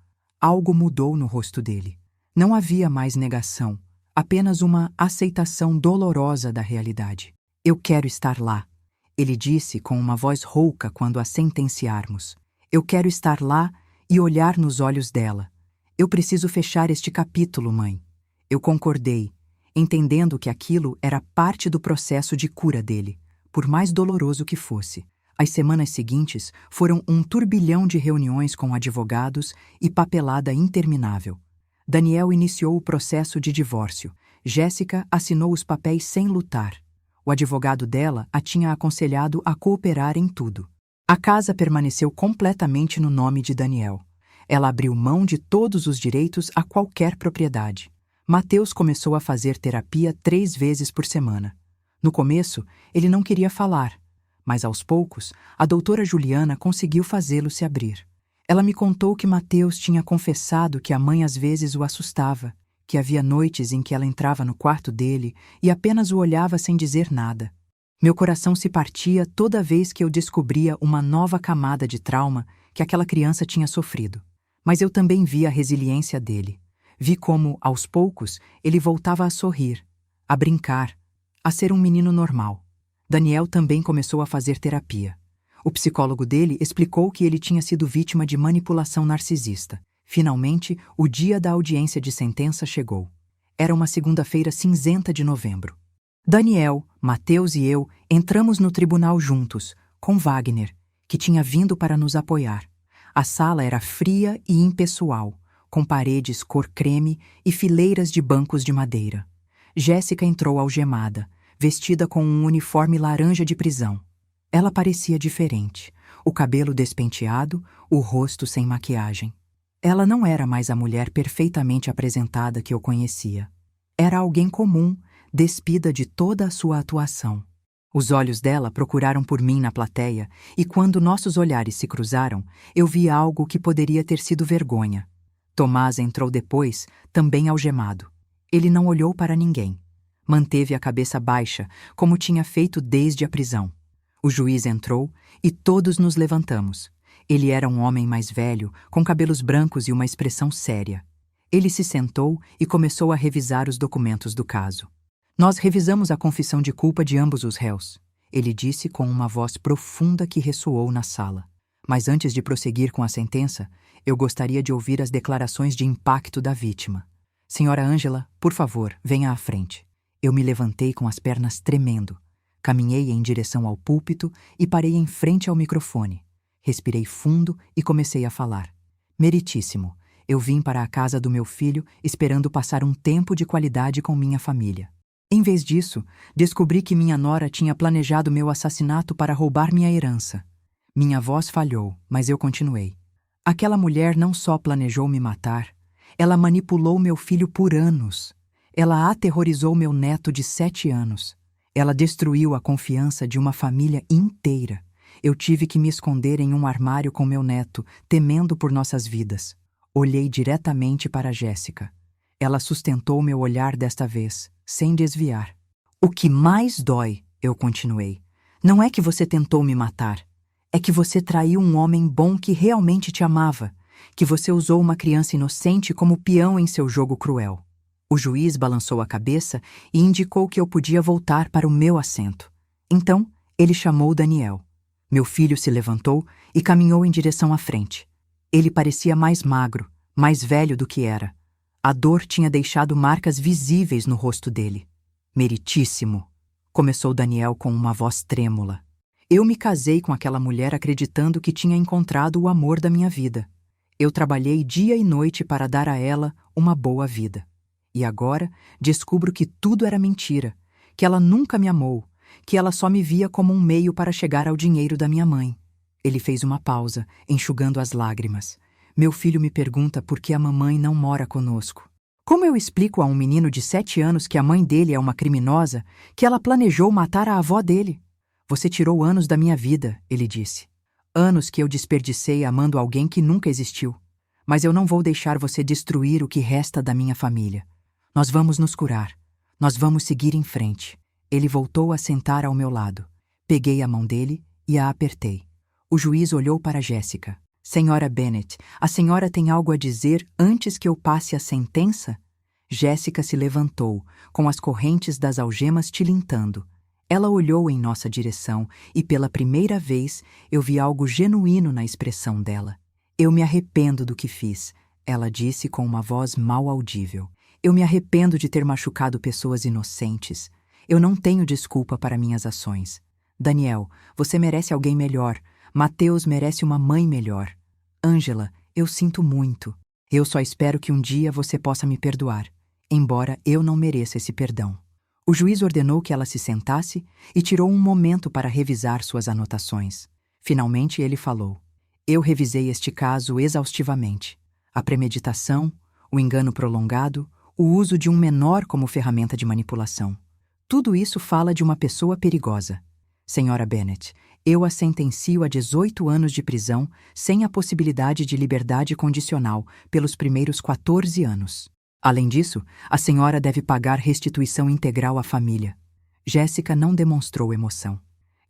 algo mudou no rosto dele. Não havia mais negação, apenas uma aceitação dolorosa da realidade. Eu quero estar lá, ele disse com uma voz rouca quando a sentenciarmos. Eu quero estar lá e olhar nos olhos dela. Eu preciso fechar este capítulo, mãe. Eu concordei, entendendo que aquilo era parte do processo de cura dele, por mais doloroso que fosse. As semanas seguintes foram um turbilhão de reuniões com advogados e papelada interminável. Daniel iniciou o processo de divórcio. Jéssica assinou os papéis sem lutar. O advogado dela a tinha aconselhado a cooperar em tudo. A casa permaneceu completamente no nome de Daniel. Ela abriu mão de todos os direitos a qualquer propriedade. Mateus começou a fazer terapia 3 vezes por semana. No começo, ele não queria falar, mas aos poucos, a doutora Juliana conseguiu fazê-lo se abrir. Ela me contou que Mateus tinha confessado que a mãe às vezes o assustava, que havia noites em que ela entrava no quarto dele e apenas o olhava sem dizer nada. Meu coração se partia toda vez que eu descobria uma nova camada de trauma que aquela criança tinha sofrido. Mas eu também vi a resiliência dele. Vi como, aos poucos, ele voltava a sorrir, a brincar, a ser um menino normal. Daniel também começou a fazer terapia. O psicólogo dele explicou que ele tinha sido vítima de manipulação narcisista. Finalmente, o dia da audiência de sentença chegou. Era uma segunda-feira cinzenta de novembro. Daniel, Mateus e eu entramos no tribunal juntos, com Wagner, que tinha vindo para nos apoiar. A sala era fria e impessoal, com paredes cor creme e fileiras de bancos de madeira. Jéssica entrou algemada, vestida com um uniforme laranja de prisão. Ela parecia diferente, o cabelo despenteado, o rosto sem maquiagem. Ela não era mais a mulher perfeitamente apresentada que eu conhecia. Era alguém comum, despida de toda a sua atuação. Os olhos dela procuraram por mim na plateia e quando nossos olhares se cruzaram, eu vi algo que poderia ter sido vergonha. Tomás entrou depois, também algemado. Ele não olhou para ninguém. Manteve a cabeça baixa, como tinha feito desde a prisão. O juiz entrou e todos nos levantamos. Ele era um homem mais velho, com cabelos brancos e uma expressão séria. Ele se sentou e começou a revisar os documentos do caso. Nós revisamos a confissão de culpa de ambos os réus, ele disse com uma voz profunda que ressoou na sala. Mas antes de prosseguir com a sentença, eu gostaria de ouvir as declarações de impacto da vítima. Senhora Ângela, por favor, venha à frente. Eu me levantei com as pernas tremendo. Caminhei em direção ao púlpito e parei em frente ao microfone. Respirei fundo e comecei a falar. Meritíssimo, eu vim para a casa do meu filho esperando passar um tempo de qualidade com minha família. Em vez disso, descobri que minha nora tinha planejado meu assassinato para roubar minha herança. Minha voz falhou, mas eu continuei. Aquela mulher não só planejou me matar, ela manipulou meu filho por anos. Ela aterrorizou meu neto de 7 anos. Ela destruiu a confiança de uma família inteira. Eu tive que me esconder em um armário com meu neto, temendo por nossas vidas. Olhei diretamente para Jéssica. Ela sustentou meu olhar desta vez, sem desviar. O que mais dói, eu continuei, não é que você tentou me matar. É que você traiu um homem bom que realmente te amava, que você usou uma criança inocente como peão em seu jogo cruel. O juiz balançou a cabeça e indicou que eu podia voltar para o meu assento. Então, ele chamou Daniel. Meu filho se levantou e caminhou em direção à frente. Ele parecia mais magro, mais velho do que era. A dor tinha deixado marcas visíveis no rosto dele. Meritíssimo, começou Daniel com uma voz trêmula. Eu me casei com aquela mulher acreditando que tinha encontrado o amor da minha vida. Eu trabalhei dia e noite para dar a ela uma boa vida. E agora descubro que tudo era mentira, que ela nunca me amou, que ela só me via como um meio para chegar ao dinheiro da minha mãe. Ele fez uma pausa, enxugando as lágrimas. Meu filho me pergunta por que a mamãe não mora conosco. Como eu explico a um menino de 7 anos que a mãe dele é uma criminosa, que ela planejou matar a avó dele? Você tirou anos da minha vida, ele disse. Anos que eu desperdicei amando alguém que nunca existiu. Mas eu não vou deixar você destruir o que resta da minha família. Nós vamos nos curar. Nós vamos seguir em frente. Ele voltou a sentar ao meu lado. Peguei a mão dele e a apertei. O juiz olhou para Jéssica. Senhora Bennet, a senhora tem algo a dizer antes que eu passe a sentença? Jéssica se levantou, com as correntes das algemas tilintando. Ela olhou em nossa direção e, pela primeira vez, eu vi algo genuíno na expressão dela. Eu me arrependo do que fiz, ela disse com uma voz mal audível. Eu me arrependo de ter machucado pessoas inocentes. Eu não tenho desculpa para minhas ações. Daniel, você merece alguém melhor. Mateus merece uma mãe melhor. Ângela, eu sinto muito. Eu só espero que um dia você possa me perdoar, embora eu não mereça esse perdão. O juiz ordenou que ela se sentasse e tirou um momento para revisar suas anotações. Finalmente ele falou. Eu revisei este caso exaustivamente. A premeditação, o engano prolongado, o uso de um menor como ferramenta de manipulação. Tudo isso fala de uma pessoa perigosa. Senhora Bennet, eu a sentencio a 18 anos de prisão sem a possibilidade de liberdade condicional pelos primeiros 14 anos. Além disso, a senhora deve pagar restituição integral à família. Jéssica não demonstrou emoção.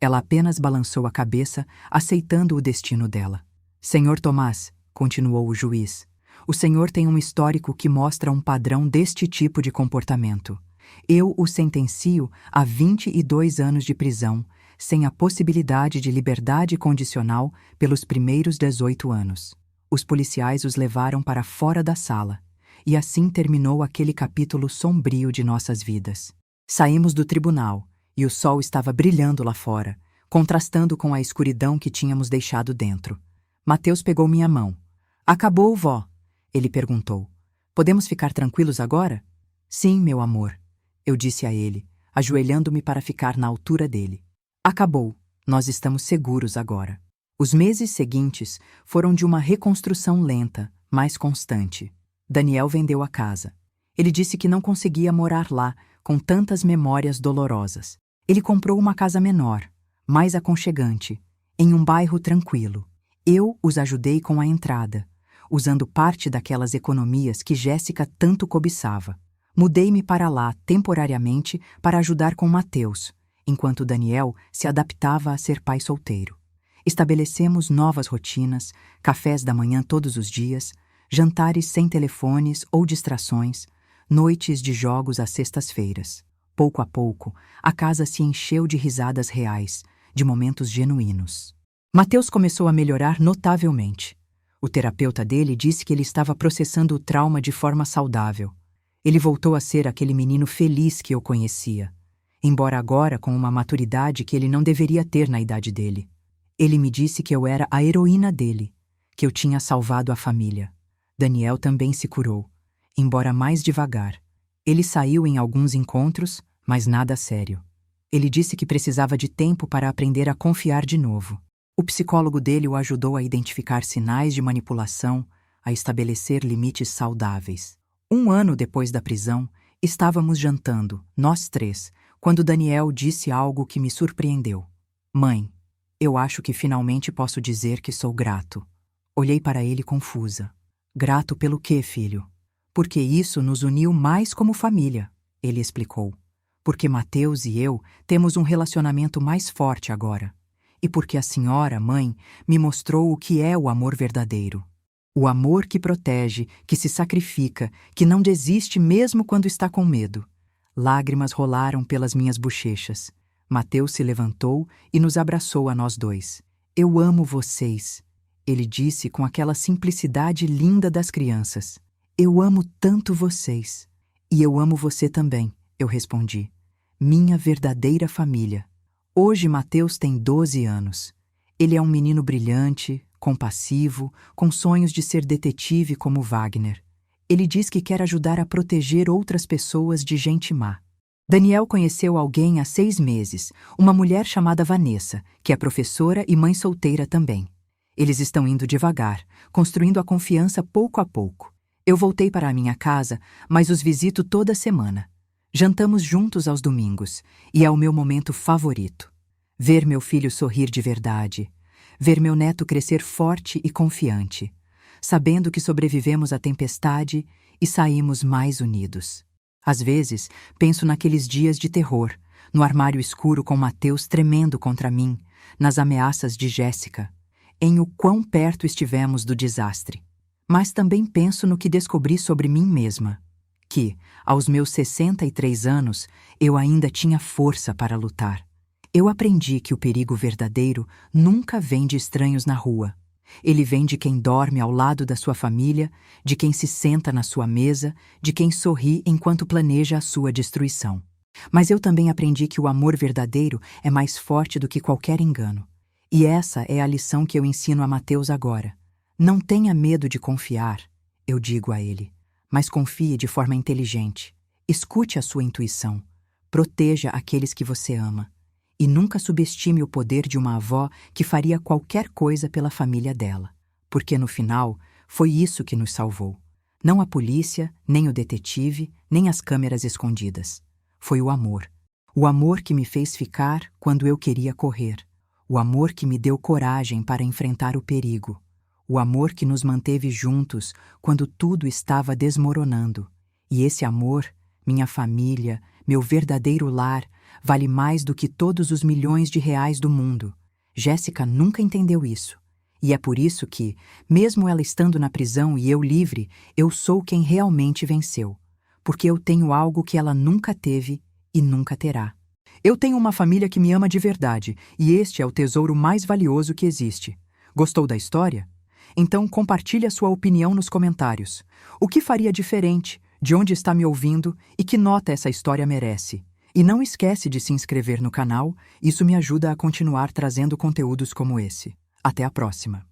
Ela apenas balançou a cabeça, aceitando o destino dela. Senhor Tomás, continuou o juiz, o senhor tem um histórico que mostra um padrão deste tipo de comportamento. Eu o sentencio a 22 anos de prisão, sem a possibilidade de liberdade condicional pelos primeiros 18 anos. Os policiais os levaram para fora da sala, e assim terminou aquele capítulo sombrio de nossas vidas. Saímos do tribunal, e o sol estava brilhando lá fora, contrastando com a escuridão que tínhamos deixado dentro. Mateus pegou minha mão. Acabou, vó? Ele perguntou. Podemos ficar tranquilos agora? Sim, meu amor, eu disse a ele, ajoelhando-me para ficar na altura dele. Acabou, nós estamos seguros agora. Os meses seguintes foram de uma reconstrução lenta, mas constante. Daniel vendeu a casa. Ele disse que não conseguia morar lá, com tantas memórias dolorosas. Ele comprou uma casa menor, mais aconchegante, em um bairro tranquilo. Eu os ajudei com a entrada, usando parte daquelas economias que Jéssica tanto cobiçava. Mudei-me para lá temporariamente para ajudar com Mateus, enquanto Daniel se adaptava a ser pai solteiro. Estabelecemos novas rotinas, cafés da manhã todos os dias, jantares sem telefones ou distrações, noites de jogos às sextas-feiras. Pouco a pouco, a casa se encheu de risadas reais, de momentos genuínos. Mateus começou a melhorar notavelmente. O terapeuta dele disse que ele estava processando o trauma de forma saudável. Ele voltou a ser aquele menino feliz que eu conhecia, embora agora com uma maturidade que ele não deveria ter na idade dele. Ele me disse que eu era a heroína dele, que eu tinha salvado a família. Daniel também se curou, embora mais devagar. Ele saiu em alguns encontros, mas nada sério. Ele disse que precisava de tempo para aprender a confiar de novo. O psicólogo dele o ajudou a identificar sinais de manipulação, a estabelecer limites saudáveis. 1 ano depois da prisão, estávamos jantando, nós 3, quando Daniel disse algo que me surpreendeu. Mãe, eu acho que finalmente posso dizer que sou grato. Olhei para ele confusa. Grato pelo quê, filho? Porque isso nos uniu mais como família, ele explicou. Porque Mateus e eu temos um relacionamento mais forte agora. E porque a senhora, mãe, me mostrou o que é o amor verdadeiro. O amor que protege, que se sacrifica, que não desiste mesmo quando está com medo. Lágrimas rolaram pelas minhas bochechas. Mateus se levantou e nos abraçou a nós 2. Eu amo vocês, ele disse com aquela simplicidade linda das crianças. Eu amo tanto vocês. E eu amo você também, eu respondi. Minha verdadeira família. Hoje Mateus tem 12 anos. Ele é um menino brilhante, compassivo, com sonhos de ser detetive como Wagner. Ele diz que quer ajudar a proteger outras pessoas de gente má. Daniel conheceu alguém há 6 meses, uma mulher chamada Vanessa, que é professora e mãe solteira também. Eles estão indo devagar, construindo a confiança pouco a pouco. Eu voltei para a minha casa, mas os visito toda semana. Jantamos juntos aos domingos, e é o meu momento favorito. Ver meu filho sorrir de verdade, ver meu neto crescer forte e confiante, sabendo que sobrevivemos à tempestade e saímos mais unidos. Às vezes, penso naqueles dias de terror, no armário escuro com Mateus tremendo contra mim, nas ameaças de Jéssica, em o quão perto estivemos do desastre. Mas também penso no que descobri sobre mim mesma, que, aos meus 63 anos, eu ainda tinha força para lutar. Eu aprendi que o perigo verdadeiro nunca vem de estranhos na rua. Ele vem de quem dorme ao lado da sua família, de quem se senta na sua mesa, de quem sorri enquanto planeja a sua destruição. Mas eu também aprendi que o amor verdadeiro é mais forte do que qualquer engano. E essa é a lição que eu ensino a Mateus agora. Não tenha medo de confiar, eu digo a ele, mas confie de forma inteligente. Escute a sua intuição. Proteja aqueles que você ama. E nunca subestime o poder de uma avó que faria qualquer coisa pela família dela. Porque no final, foi isso que nos salvou. Não a polícia, nem o detetive, nem as câmeras escondidas. Foi o amor. O amor que me fez ficar quando eu queria correr. O amor que me deu coragem para enfrentar o perigo. O amor que nos manteve juntos quando tudo estava desmoronando. E esse amor, minha família, meu verdadeiro lar, vale mais do que todos os milhões de reais do mundo. Jéssica nunca entendeu isso. E é por isso que, mesmo ela estando na prisão e eu livre, eu sou quem realmente venceu. Porque eu tenho algo que ela nunca teve e nunca terá. Eu tenho uma família que me ama de verdade, e este é o tesouro mais valioso que existe. Gostou da história? Então compartilhe a sua opinião nos comentários. O que faria diferente? De onde está me ouvindo? E que nota essa história merece? E não esquece de se inscrever no canal, isso me ajuda a continuar trazendo conteúdos como esse. Até a próxima!